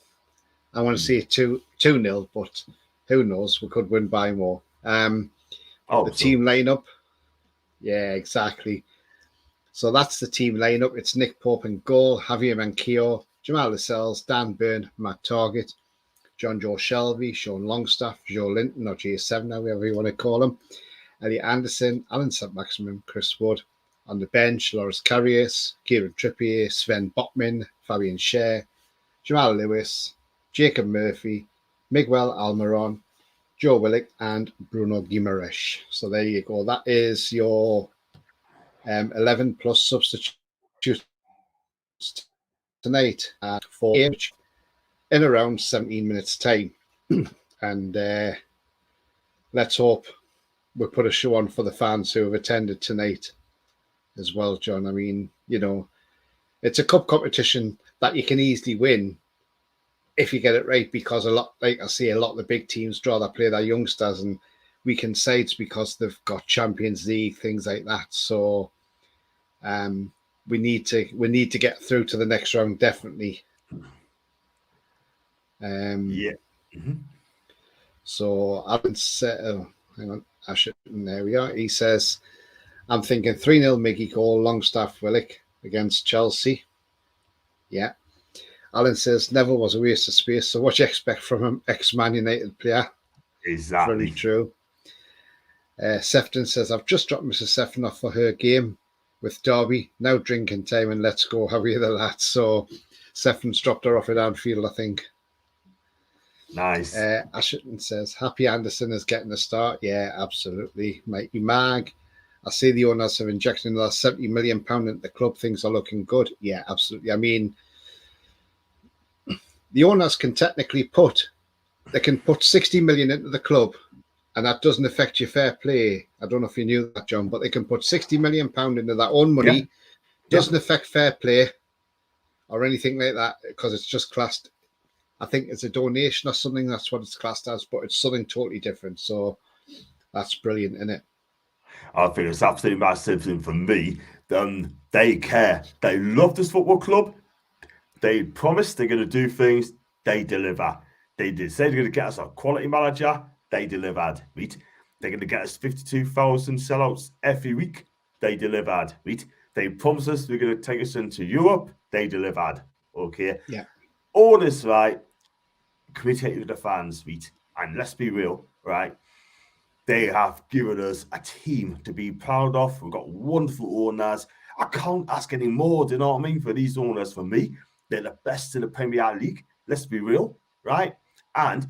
I want to see it 2-0, but who knows? We could win by more. Team lineup. Yeah, exactly. So that's the team lineup. It's Nick Pope in goal, Javier Manquillo, Jamal Lascelles, Dan Burn, Matt Targett, John Joe Shelby, Sean Longstaff, Joe Linton, or GS7, however you want to call him, Elliot Anderson, Alan St. Maximum, Chris Wood. On the bench, Loris Karius, Kieran Trippier, Sven Botman, Fabian Schär, Jamal Lewis, Jacob Murphy, Miguel Almiron, Joe Willock, and Bruno Guimaraes. So there you go. That is your 11 plus substitutes tonight for in around 17 minutes time. And let's hope we put a show on for the fans who have attended tonight as well, John. I mean, you know, it's a cup competition that you can easily win if you get it right, because a lot of the big teams rather play their youngsters and weekend sides because they've got Champions League, things like that. So we need to get through to the next round, definitely. So Alan said, hang on, there we are. He says, I'm thinking 3-0 Miggy goal, Longstaff Willock against Chelsea. Yeah. Alan says Neville was a waste of space, so what do you expect from an ex-Man United player? Exactly. Very true. Sefton says, I've just dropped Mrs. Sefton off for her game with Derby. Now drinking time and let's go. How are you, the lads? So Sefton's dropped her off at Anfield, I think. Nice. Asherton says, Happy Anderson is getting a start. Yeah, absolutely. Mikey Mag. I see the owners have injected another £70 million into the club. Things are looking good. Yeah, absolutely. I mean, the owners can technically put 60 million into the club, and that doesn't affect your fair play. I don't know if you knew that, John, but they can put £60 million into their own money. Yeah. Doesn't affect fair play or anything like that, because it's just classed, I think it's a donation or something. That's what it's classed as, but it's something totally different. So that's brilliant, isn't it? I think it's absolutely massive thing for me. They care. They love this football club. They promise they're going to do things. They deliver. They did say they're going to get us a quality manager. They delivered. Right? They're going to get us 52,000 sellouts every week. They delivered. Right? They promised us they're going to take us into Europe. They delivered. Okay. Yeah. All this, right? Communicate with the fans, right? And let's be real, right? They have given us a team to be proud of. We've got wonderful owners. I can't ask any more, do you know what I mean, for these owners, for me. They're the best in the Premier League. Let's be real, right? And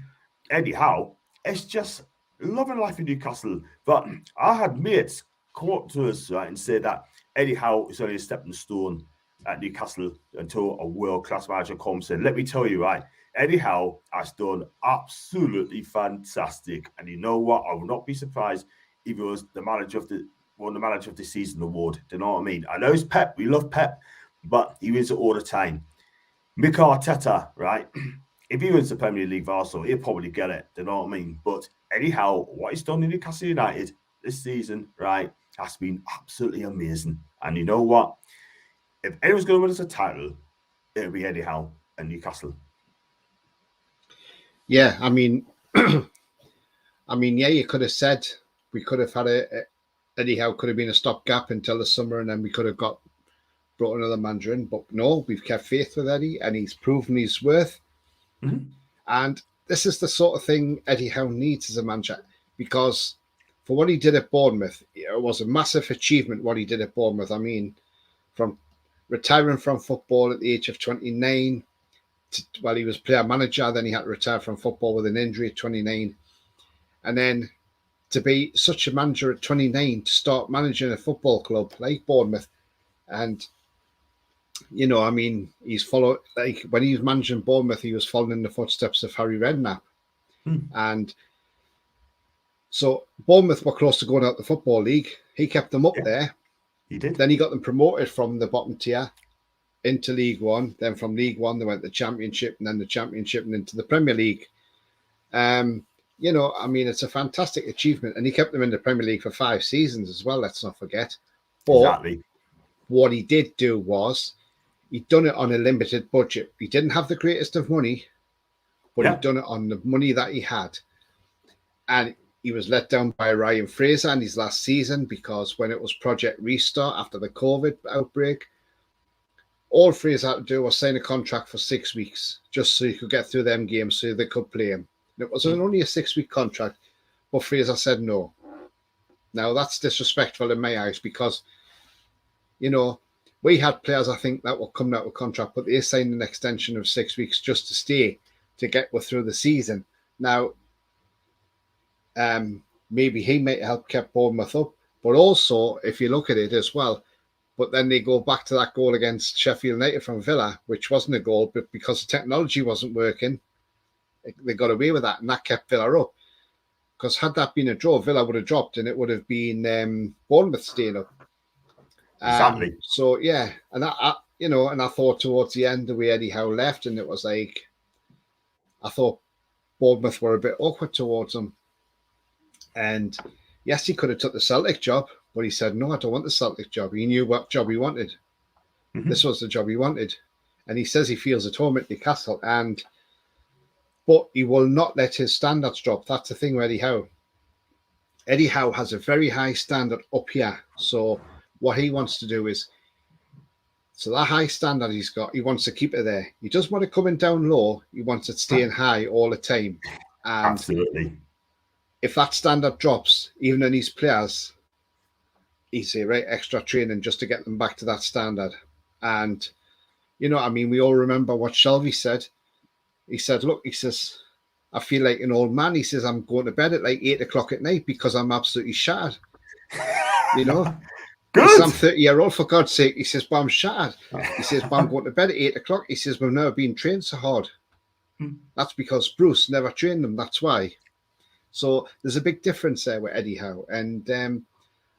Eddie Howe, it's just loving life in Newcastle. But I had mates come up to us, right, and say that Eddie Howe is only a stepping stone at Newcastle until a world-class manager comes in. Let me tell you, right, Eddie Howe has done absolutely fantastic. And you know what? I would not be surprised if he was the manager of the season award. Do you know what I mean? I know it's Pep. We love Pep, but he wins it all the time. Mikel Arteta, right? If he wins the Premier League also, he'll probably get it. Do you know what I mean? But Eddie Howe, what he's done in Newcastle United this season, right, has been absolutely amazing. And you know what? If anyone's going to win us a title, it'll be Eddie Howe and Newcastle. Yeah, I mean, you could have said we could have had Eddie Howe could have been a stopgap until the summer, and then we could have brought another manager in. But no, we've kept faith with Eddie, and he's proven his worth. Mm-hmm. And this is the sort of thing Eddie Howe needs as a manager, because for what he did at Bournemouth, it was a massive achievement what he did at Bournemouth. I mean, from retiring from football at the age of 29, well, he was player manager, then he had to retire from football with an injury at 29. And then to be such a manager at 29, to start managing a football club like Bournemouth. And, you know, I mean, he's followed, like when he was managing Bournemouth, he was following in the footsteps of Harry Redknapp. And so Bournemouth were close to going out the Football League. He kept them up there. He did. Then he got them promoted from the bottom tier into League One. Then from League One, they went to the Championship, and then the Championship, and into the Premier League. You know, I mean, it's a fantastic achievement. And he kept them in the Premier League for 5 seasons as well, let's not forget. But Exactly. what he did do was he'd done it on a limited budget. He didn't have the greatest of money, but he'd done it on the money that he had. And he was let down by Ryan Fraser in his last season, because when it was Project Restart after the COVID outbreak, all Fraser had to do was sign a contract for 6 weeks just so he could get through them games so they could play him. And it was only a 6-week contract, but Fraser said no. Now, that's disrespectful in my eyes, because, you know, we had players, I think, that were coming out of contract, but they signed an extension of 6 weeks just to stay, to get through the season. Now, maybe he might help keep Bournemouth up, but also if you look at it as well, but then they go back to that goal against Sheffield United from Villa, which wasn't a goal, but because the technology wasn't working, they got away with that, and that kept Villa up. Because had that been a draw, Villa would have dropped, and it would have been Bournemouth staying up. Exactly. So yeah, and I you know, and I thought towards the end, the way Eddie Howe left, and it was like, I thought Bournemouth were a bit awkward towards him. And yes, he could have took the Celtic job, but he said, no, I don't want the Celtic job. He knew what job he wanted. This was the job he wanted. And he says he feels at home at Newcastle, but he will not let his standards drop. That's the thing with Eddie Howe. Eddie Howe has a very high standard up here. So what he wants to do is, so that high standard he's got, he wants to keep it there. He doesn't want it coming down low. He wants it staying high all the time. And Absolutely. if that standard drops, even in his players, he'd say, right, extra training just to get them back to that standard. And, you know, I mean, we all remember what Shelvey said. He said, look, he says, I feel like an old man. He says, I'm going to bed at like 8 o'clock at night because I'm absolutely shattered. You know? Good. He says, I'm 30-year-old, for God's sake. He says, but I'm shattered. He says, but I'm going to bed at 8 o'clock. He says, we've never been trained so hard. That's because Bruce never trained them. That's why. So there's a big difference there with Eddie Howe. And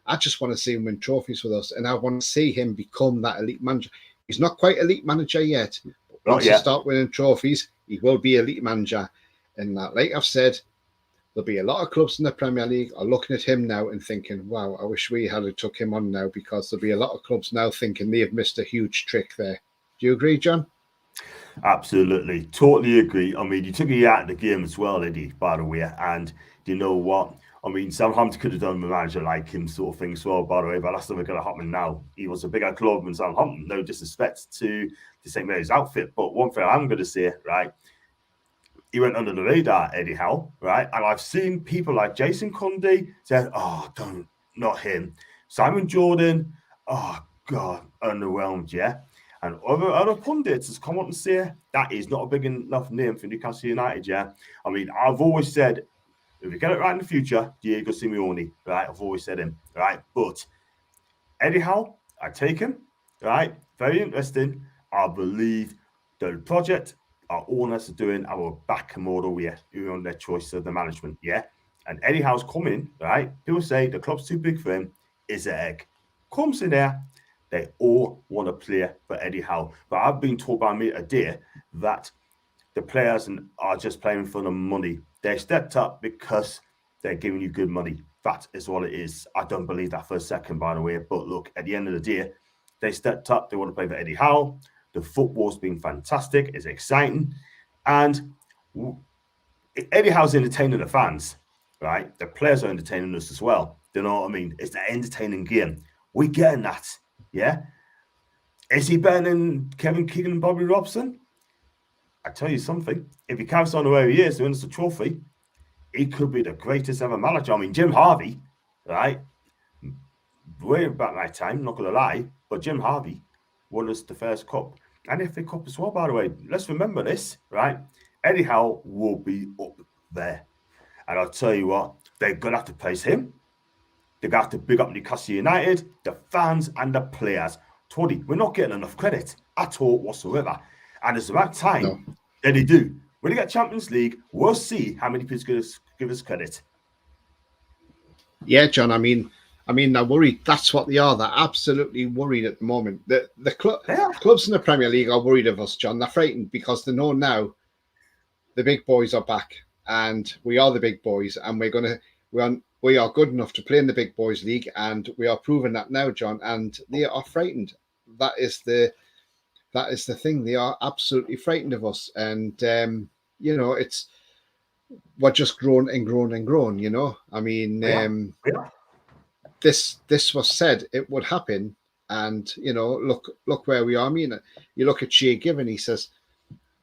I just want to see him win trophies with us. And I want to see him become that elite manager. He's not quite elite manager yet. But once he start winning trophies, he will be elite manager. And like I've said, there'll be a lot of clubs in the Premier League are looking at him now and thinking, wow, I wish we had took him on now, because there'll be a lot of clubs now thinking they have missed a huge trick there. Do you agree, John? Absolutely. Totally agree. I mean, you took me out of the game as well, Eddie, by the way. And you know what? I mean, Southampton could have done a manager like him sort of thing as well, by the way, but that's never going to happen now. He was a bigger club than Southampton. No disrespect to the St. Mary's outfit. But one thing I'm going to say, right, he went under the radar, Eddie Howe, right? And I've seen people like Jason Cundy say, oh, not him. Simon Jordan, oh, God, underwhelmed, yeah? And other pundits has come up and say that is not a big enough name for Newcastle United, yeah? I mean, I've always said, if we get it right in the future, Diego Simeone, right? I've always said him, right? But Eddie Howe, I take him, right? Very interesting. I believe the project our owners are doing, I will back him all the way on their choice of the management, yeah? And Eddie Howe's coming, right? People say the club's too big for him. Is an egg. Comes in there. They all want to play for Eddie Howe. But I've been told by me today that the players are just playing for the money. They stepped up because they're giving you good money. That is what it is. I don't believe that for a second, by the way. But look, at the end of the day, they stepped up. They want to play for Eddie Howe. The football's been fantastic. It's exciting. And Eddie Howe's entertaining the fans, right? The players are entertaining us as well. Do you know what I mean? It's the entertaining game. We're getting that. Yeah. Is he better than Kevin Keegan and Bobby Robson? I tell you something, if he carries on the way he is, wins the trophy, he could be the greatest ever manager. I mean, Jim Harvey, right? Way back my time, not going to lie, but Jim Harvey won us the first cup. And FA Cup as well, by the way. Let's remember this, right? Eddie Howe will be up there. And I'll tell you what, they're going to have to praise him. They're going to have to big up Newcastle United, the fans and the players. Tony, we're not getting enough credit at all whatsoever. And it's about time that they do. When they get Champions League, we'll see how many people give us credit. Yeah, John, I mean, they're worried. That's what they are. They're absolutely worried at the moment. The clubs in the Premier League are worried of us, John. They're frightened because they know now the big boys are back, and we are the big boys, and we are good enough to play in the big boys league, and we are proving that now, John. And they are frightened. That is the thing. They are absolutely frightened of us, and we're just growing and growing and growing. You know, I mean, this was said it would happen, and look where we are. I mean, you look at Shay Given. He says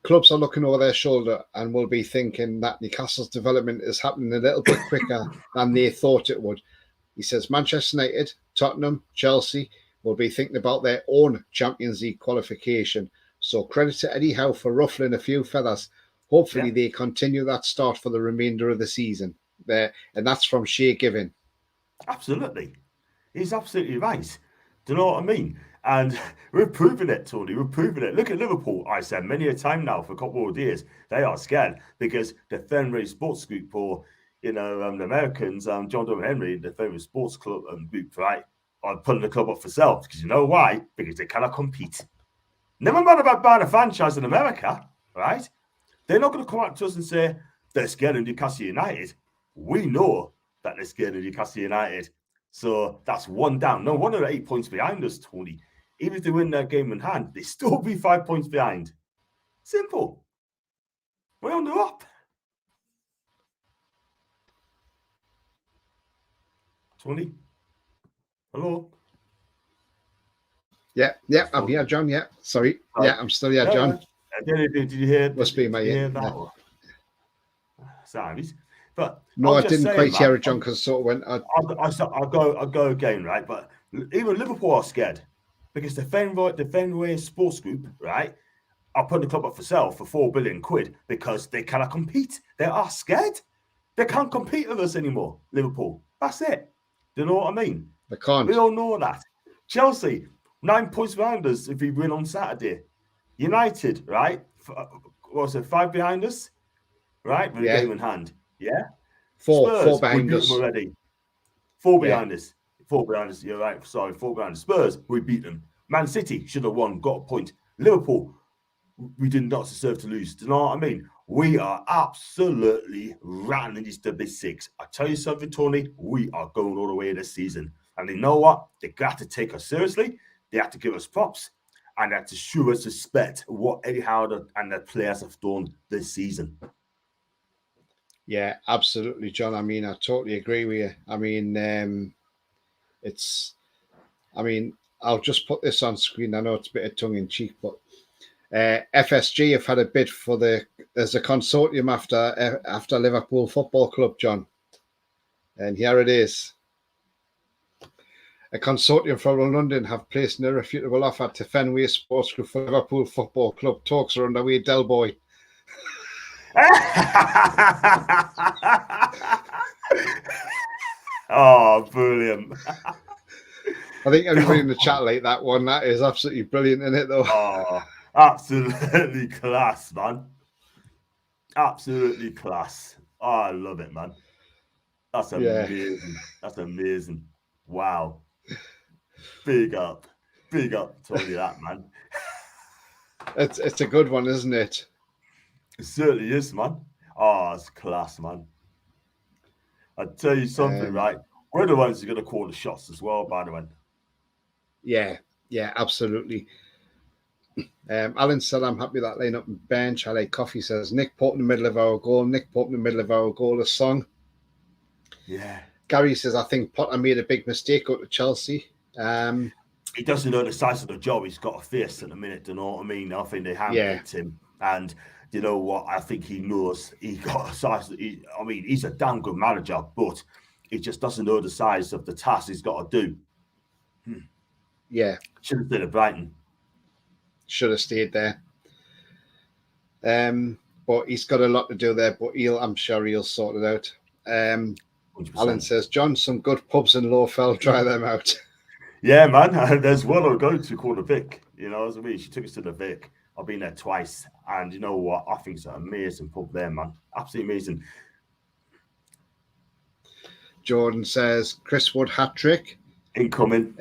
clubs are looking over their shoulder and will be thinking that Newcastle's development is happening a little bit quicker than they thought it would. He says Manchester United, Tottenham, Chelsea will be thinking about their own Champions League qualification. So credit to Eddie Howe for ruffling a few feathers. Hopefully they continue that start for the remainder of the season. There, and that's from Shay Given. Absolutely. He's absolutely right. Do you know what I mean? And we're proving it, Tony. We're proving it. Look at Liverpool. I said many a time now for a couple of years, they are scared because the Fenway Sports Group, or the Americans, John W. Henry, the Fenway Sports Club group, right, are putting the club up for sale. Because you know why? Because they cannot compete. Never mind about buying a franchise in America, right? They're not going to come out to us and say they're scared of Newcastle United. We know that they're scared of Newcastle United. So that's one down. No wonder they're 8 points behind us, Tony. Even if they win their game in hand, they still be 5 points behind. Simple. We're on the up. Tony? Hello? Yeah, I'm here, John. Yeah, sorry. Yeah, I'm still here, John. Did you hear? Must be my ear. Sorry. But no, I didn't quite hear it, John, because sort of went. I'll go again, right? But even Liverpool are scared because the Fenway Sports Group, right, are putting the club up for sale for £4 billion because they cannot compete. They are scared. They can't compete with us anymore. Liverpool. That's it. Do you know what I mean? They can't. We all know that. Chelsea, 9 points behind us if we win on Saturday. United, right? What was it? 5 behind us, right? With a game in hand. Yeah. Four behind us already. 4 behind us. 4 behind us. You're right. Sorry, 4 behind us. Spurs, we beat them. Man City should have won, got a point. Liverpool, we did not deserve to lose. Do you know what I mean? We are absolutely rattling these the big six. I tell you something, Tony, we are going all the way this season. And you know what? They got to take us seriously. They have to give us props. And they have to show us respect what Eddie Howe and the players have done this season. Yeah, absolutely, John. I mean, I totally agree with you. I mean, I'll just put this on screen. I know it's a bit of tongue in cheek, but FSG have had a bid for there's a consortium after Liverpool Football Club, John. And here it is. A consortium from London have placed an irrefutable offer to Fenway Sports Group for Liverpool Football Club. Talks are underway, Del Boy. Oh, brilliant. I think everybody in the chat like that one. That is absolutely brilliant, isn't it, though? Oh, absolutely class, man. Absolutely class. Oh, I love it, man. That's amazing. Yeah. That's amazing. Wow. Big up. Big up to you that, man. It's a good one, isn't it? It certainly is, man. Oh, it's class, man. I tell you something, right? We're the ones who are going to call the shots as well, by the way. Yeah, absolutely. Alan said, I'm happy that line up and bench. I like coffee says, Nick Pope in the middle of our goal, a song. Yeah. Gary says, I think Potter made a big mistake out of Chelsea. He doesn't know the size of the job he's got to face at the minute, do you know what I mean? I think they handpicked him And you know what? I think he knows he got a size. I mean, he's a damn good manager, but he just doesn't know the size of the task he's got to do. Yeah. Should have stayed at Brighton. Should have stayed there. But he's got a lot to do there, but I'm sure he'll sort it out. 100%. Alan says, John, some good pubs in Lowfell, try them out. Yeah, man. There's one I'll go to called the Vic. You know what I mean? She took us to the Vic. I've been there twice. And you know what? I think it's an amazing pub there, man. Absolutely amazing. Jordan says, Chris Wood hat trick. Incoming.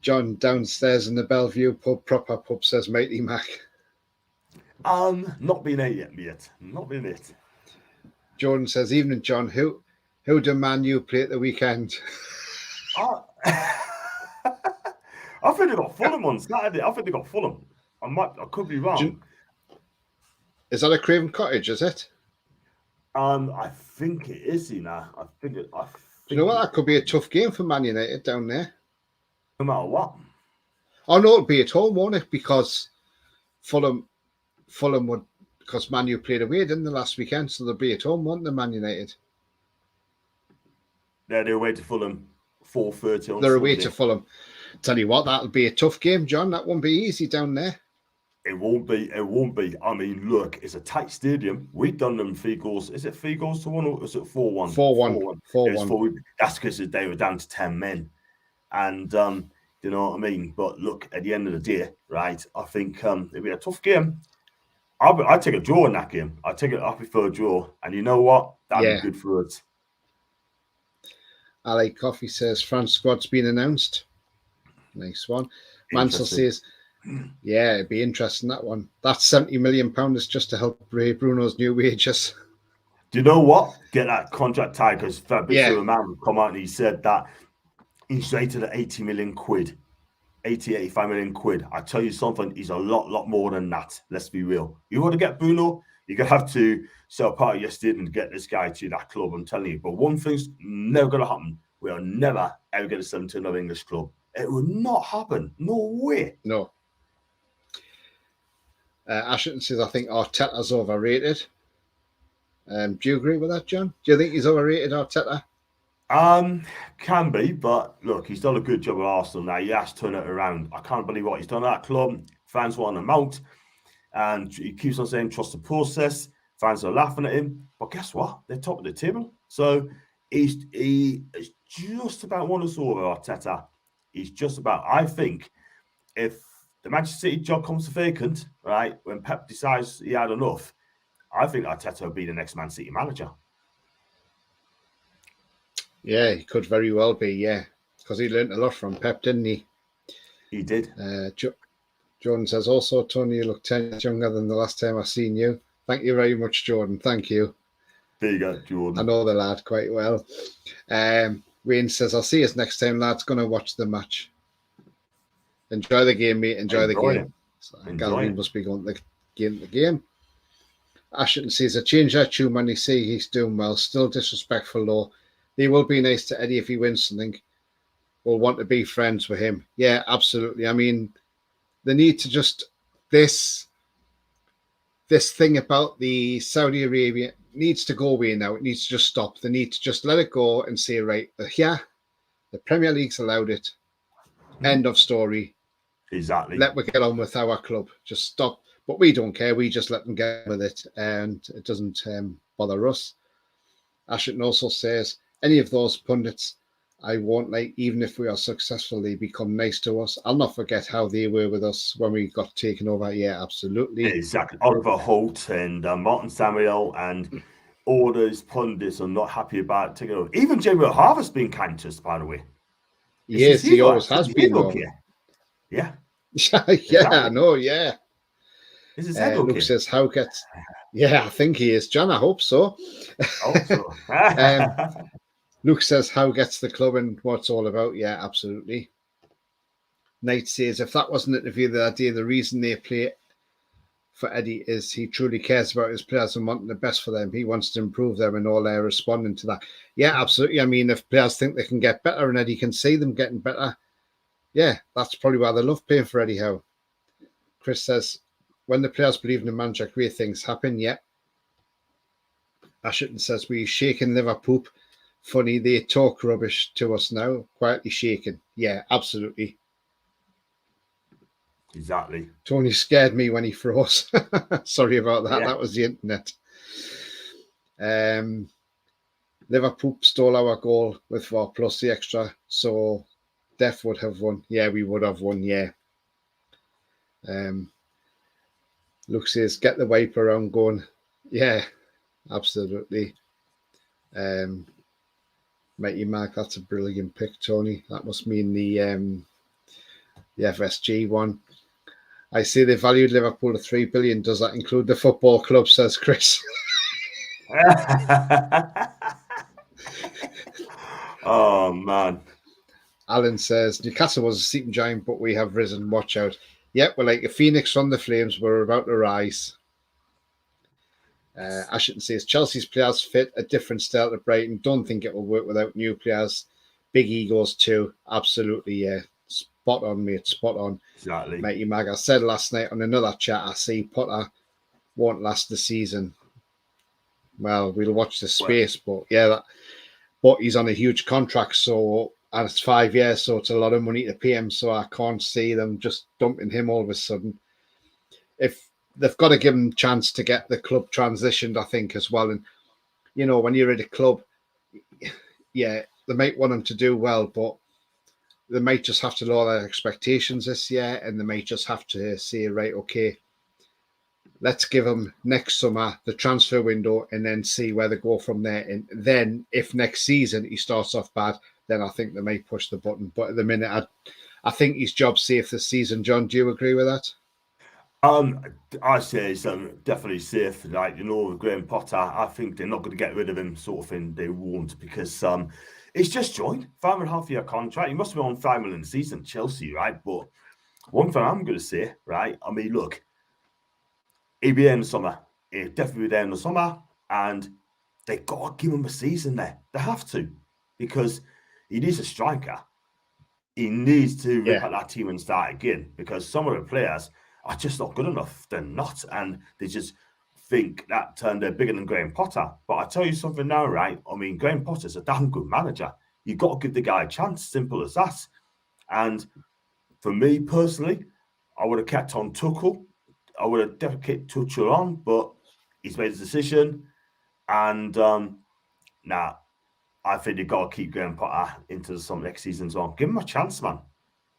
John downstairs in the Bellevue pub, proper pub, says Mighty Mac. Not been it yet, mate. Not been it. Jordan says, evening, John. Who do Man U play at the weekend? I think they got Fulham on Saturday. I think they got Fulham. I could be wrong. Is that a Craven Cottage, is it? I think it is, you know. Do you know what? That could be a tough game for Man United down there. No matter what. Oh, no, it'll be at home, won't it? Because Fulham would, because Man U played away, didn't they, last weekend? So they'll be at home, won't they, Man United? Yeah, they're away to Fulham, 4:30 on They're Sunday. away to Fulham. Tell you what, that'll be a tough game, John. That won't be easy down there. It won't be. I mean, look, it's a tight stadium. We've done them 3 goals. Is it 3 goals to 1 or is it 4-1? 4-1. 4-1. That's because they were down to 10 men. And, you know what I mean? But look, at the end of the day, right, I think it'll be a tough game. I'd take a draw in that game. I prefer a draw. And you know what? That'd be good for us. Ali Coffee says, France squad's been announced. Nice one. Mansell says, yeah, it'd be interesting, that one. That £70 million is just to help Ray Bruno's new wages. Do you know what? Get that contract tied, because Fabrizio Romano come out and he said that he's rated at 80 million quid. 85 million quid. I tell you something, he's a lot more than that. Let's be real. You want to get Bruno, you're going to have to sell part of your estate and get this guy to that club, I'm telling you. But one thing's never going to happen. We are never, ever going to sell him to another English club. It will not happen. No way. No. Ashton says, I think Arteta's overrated. Do you agree with that, John? Do you think he's overrated, Arteta? Can be, but look, he's done a good job at Arsenal now. He has turned it around. I can't believe what he's done at that club. Fans want him out, and he keeps on saying trust the process. Fans are laughing at him, but guess what? They're top of the table. So he is just about won us over, Arteta. He's just about. I think if the Manchester City job comes vacant, right, when Pep decides he had enough, I think Arteta will be the next Man City manager. Yeah, he could very well be, yeah. Because he learned a lot from Pep, didn't he? He did. Jordan says, also, Tony, you look 10 years younger than the last time I seen you. Thank you very much, Jordan. Thank you. There you go, Jordan. I know the lad quite well. Wayne says, I'll see you next time, lads. Going to watch the match. Enjoy the game, mate. Enjoy the game. So Gallagher must be going to the game. Ashton says, I changed that tune when he say he's doing well. Still disrespectful, though. He will be nice to Eddie if he wins something. We'll want to be friends with him. Yeah, absolutely. I mean, they need to just this thing about the Saudi Arabia needs to go away now. It needs to just stop. They need to just let it go and say, right, yeah, the Premier League's allowed it. End of story. Exactly. Let me get on with our club. Just stop. But we don't care. We just let them get with it, and it doesn't bother us. Ashton also says, any of those pundits I won't like, even if we are successful, they become nice to us. I'll not forget how they were with us when we got taken over. Yeah, absolutely. Exactly. Oliver Holt and Martin Samuel and all those pundits are not happy about taking over. Even Jamie Harvest's been kind to us, by the way. Yes, he always has been. Yeah. Yeah, I know, yeah. Is his head Luke says, how gets... Yeah, I think he is, John. I hope so. Luke says, how gets the club and what it's all about. Yeah, absolutely. Knight says, if that wasn't an interview the other day, the reason they play for Eddie is he truly cares about his players and wanting the best for them. He wants to improve them and all they're responding to that. Yeah, absolutely. I mean, if players think they can get better and Eddie can see them getting better, yeah, that's probably why they love paying for Eddie Howe. Chris says, when the players believe in the manager, great things happen. Yeah. Ashton says, we shaking Liverpool. Funny, they talk rubbish to us now. Quietly shaking. Yeah, absolutely. Exactly. Tony scared me when he froze. Sorry about that. Yeah. That was the internet. Liverpool stole our goal with 4 plus the extra, so Def would have won. Yeah, we would have won. Yeah. Luke says, get the wipe around going. Yeah, absolutely. Mighty Mark, that's a brilliant pick, Tony. That must mean the FSG one. I see they valued Liverpool at 3 billion. Does that include the football club? Says Chris. Oh man. Alan says Newcastle was a sleeping giant, but we have risen. Watch out. Yep, we're like a phoenix from the flames. We're about to rise. Ashton says Chelsea's players fit a different style to Brighton. Don't think it will work without new players. Big egos too. Absolutely, yeah. Spot on, mate. Spot on. Exactly. Mighty Mag. I said last night on another chat, I see Potter won't last the season. Well, we'll watch the space, but yeah, but he's on a huge contract, so and it's 5 years, so it's a lot of money to pay him. So I can't see them just dumping him all of a sudden. If they've got to give him a chance to get the club transitioned, I think, as well. And you know, when you're at a club, yeah, they might want him to do well, but they might just have to lower their expectations this year, and they might just have to say, right, okay, let's give him next summer the transfer window and then see where they go from there. And then if next season he starts off bad, then I think they may push the button. But at the minute, I think his job's safe this season. John, do you agree with that? I say it's definitely safe. Like, you know, with Graham Potter, I think they're not going to get rid of him, sort of thing. They won't, because he's just joined 5.5 year contract. He must be on 5 million a season, Chelsea, right? But one thing I'm going to say, right? I mean, look, he'll be there in the summer. He'll definitely be there in the summer, and they got to give him a season there. They have to, because he needs a striker. He needs to rip out that team and start again, because some of the players are just not good enough. They're not, and they just think that they're bigger than Graham Potter. But I tell you something now, right? I mean, Graham Potter's a damn good manager. You've got to give the guy a chance, simple as that. And for me personally, I would have kept on Tuchel. I would have definitely kept Tuchel on, but he's made his decision. And I think you've got to keep Graham Potter into some next season as well. Give him a chance, man.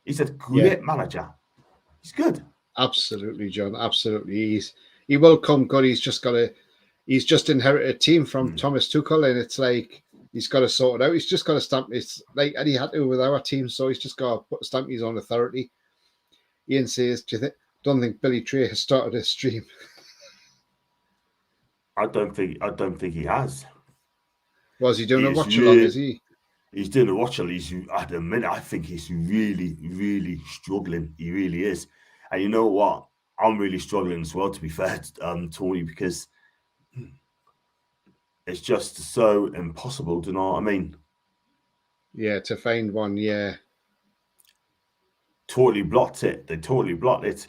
He's a great manager. He's good. Absolutely, John. Absolutely. He will come good. He's just inherited a team from Thomas Tuchel, and it's like he's got to sort it out. He's just got to stamp it's like Eddie had to with our team, so he's just got to stamp his own authority. Ian says, don't think Billy Trey has started a stream? I don't think he has. Was he doing a watch along? Is he? He's doing a watch along. At the minute, I think he's really, really struggling. He really is. And you know what? I'm really struggling as well, to be fair, Tony, because it's just so impossible. Do you know what I mean? Yeah, to find one, yeah. Totally blocked it. They totally blocked it.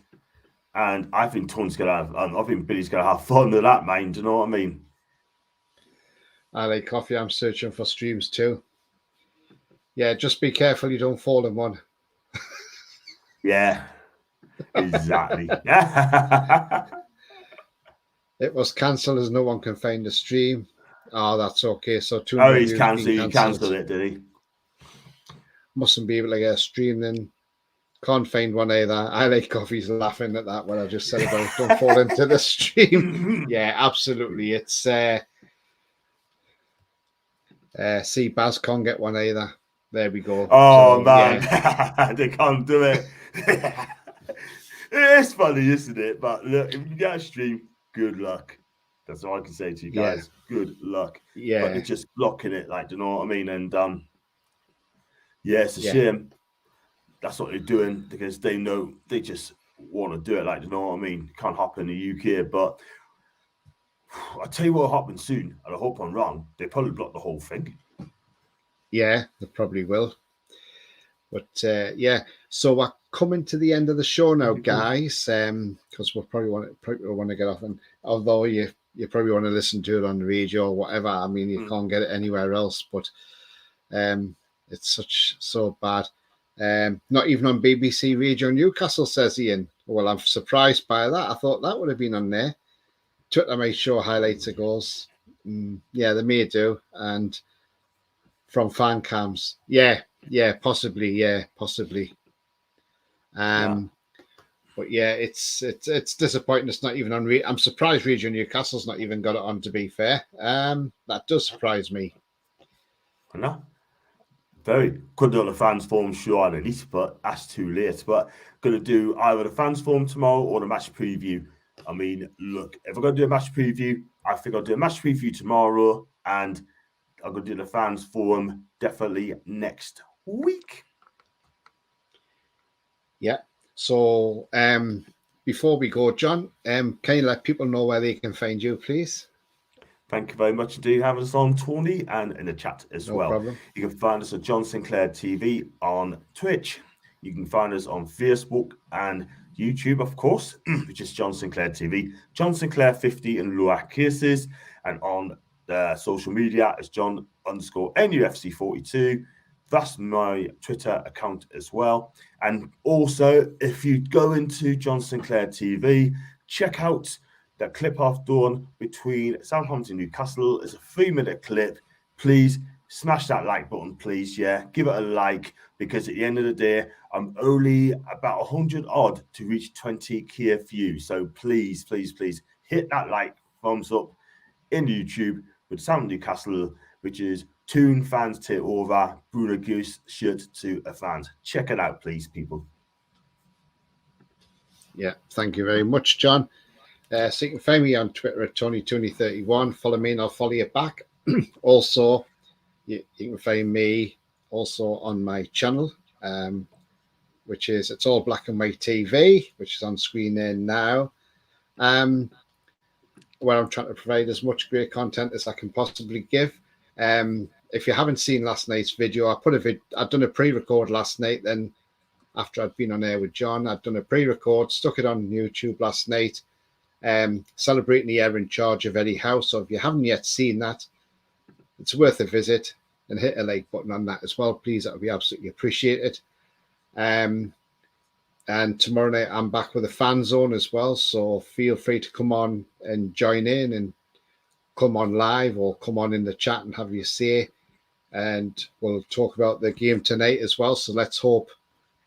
And I think Tony's going to have, I think Billy's going to have fun with that, man. Do you know what I mean? I like coffee. I'm searching for streams too. Yeah, just be careful you don't fall in one. Yeah, exactly. It was cancelled as no one can find the stream. Oh, that's okay. So he's cancelled. He cancelled it, did he? Mustn't be able to get a stream then. Can't find one either. I like coffee's laughing at that, what I just said about don't fall into the stream. Yeah, absolutely. It's see, Baz can't get one either. There we go. Oh, so, man. Yeah. They can't do it. It's funny, isn't it? But look, if you get a stream, good luck. That's all I can say to you guys. Yeah. Good luck. Yeah. But they're just blocking it, like, do you know what I mean? And yeah, it's a shame. That's what they're doing, because they know they just want to do it, like, do you know what I mean? Can't happen in the UK, but I'll tell you what will happen soon, and I hope I'm wrong. They probably block the whole thing. Yeah, they probably will. But yeah, so we're coming to the end of the show now, guys, because we'll probably want to get off. And although you probably want to listen to it on the radio or whatever, I mean, you can't get it anywhere else. But it's so bad. Not even on BBC Radio Newcastle, says Ian. Well, I'm surprised by that. I thought that would have been on there. Twitter may show highlights of goals. Yeah, they may do. And from fan cams, possibly. But yeah, it's disappointing. It's not even on. I'm surprised Radio Newcastle's not even got it on. To be fair, that does surprise me. No, very could do on the fans forum show at least, but that's too late. But going to do either the fans forum tomorrow or the match preview. I mean, look, if I'm going to do a match preview, I think I'll do a match preview tomorrow, and I'm going to do the fans forum definitely next week. Yeah. So before we go, John, can you let people know where they can find you, please? Thank you very much indeed. Have us on, Tony, and in the chat as well. No problem. You can find us at John Sinclair TV on Twitch. You can find us on Facebook and YouTube, of course, which is John Sinclair TV, John Sinclair 50 and Luak Cases, and on the social media as John_NUFC 42. That's my Twitter account as well. And also, if you go into John Sinclair TV, check out the clip I've done between Southampton and Newcastle. It's a 3-minute clip. Please smash that like button, please. Yeah, give it a like, because at the end of the day, I'm only about 100 odd to reach 20k views. So please hit that like, thumbs up in YouTube with Southampton Newcastle, which is Toon fans take over, Bruno Goose shirt to a fans. Check it out, please, people. Yeah, thank you very much, John. So you can find me on Twitter at TonyTony31. Follow me and I'll follow you back. Also, you can find me also on my channel, which is It's All Black and White TV, which is on screen there now, where I'm trying to provide as much great content as I can possibly give. If you haven't seen last night's video, I'd done a pre-record last night. Then after I'd been on air with John, I'd done a pre-record, stuck it on YouTube last night, celebrating the year in charge of Eddie Howe. So if you haven't yet seen that, it's worth a visit, and hit a like button on that as well, please. That would be absolutely appreciated. And tomorrow night I'm back with a fan zone as well, so feel free to come on and join in, and come on live or come on in the chat and have your say. And we'll talk about the game tonight as well. So let's hope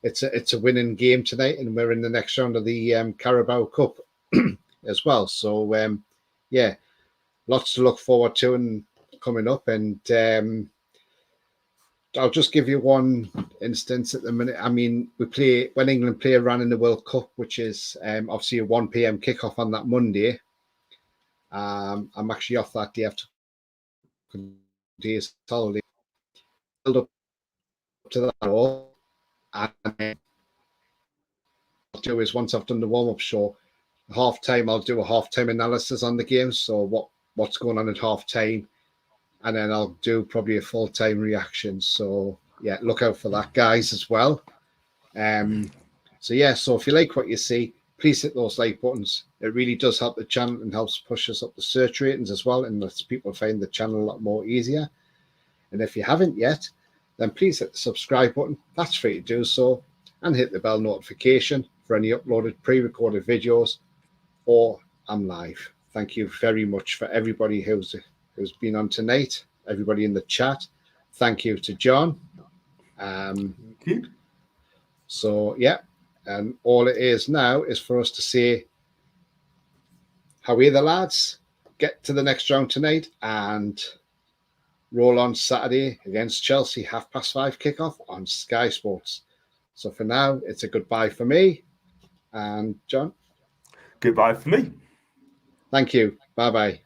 it's a winning game tonight, and we're in the next round of the Carabao Cup as well. So yeah, lots to look forward to and coming up. And I'll just give you one instance at the minute. I mean, when England play Iran in the World Cup, which is obviously a 1 p.m. kickoff on that Monday. I'm actually off that day after days holiday. Build up to that all, and what I'll do is, once I've done the warm-up show, half time, I'll do a half-time analysis on the game. So what's going on at half-time, and then I'll do probably a full-time reaction. So yeah, look out for that, guys, as well. So yeah, so if you like what you see, please hit those like buttons. It really does help the channel and helps push us up the search ratings as well, and lets people find the channel a lot more easier. And if you haven't yet, then please hit the subscribe button. That's free to do so, and hit the bell notification for any uploaded pre-recorded videos, or I'm live. Thank you very much for everybody who's been on tonight, everybody in the chat. Thank you to John. Thank you. So yeah, and all it is now is for us to say, how are the lads? Get to the next round tonight and roll on Saturday against Chelsea, 5:30 kickoff on Sky Sports. So for now, it's a goodbye for me. And John? Goodbye for me. Thank you. Bye-bye.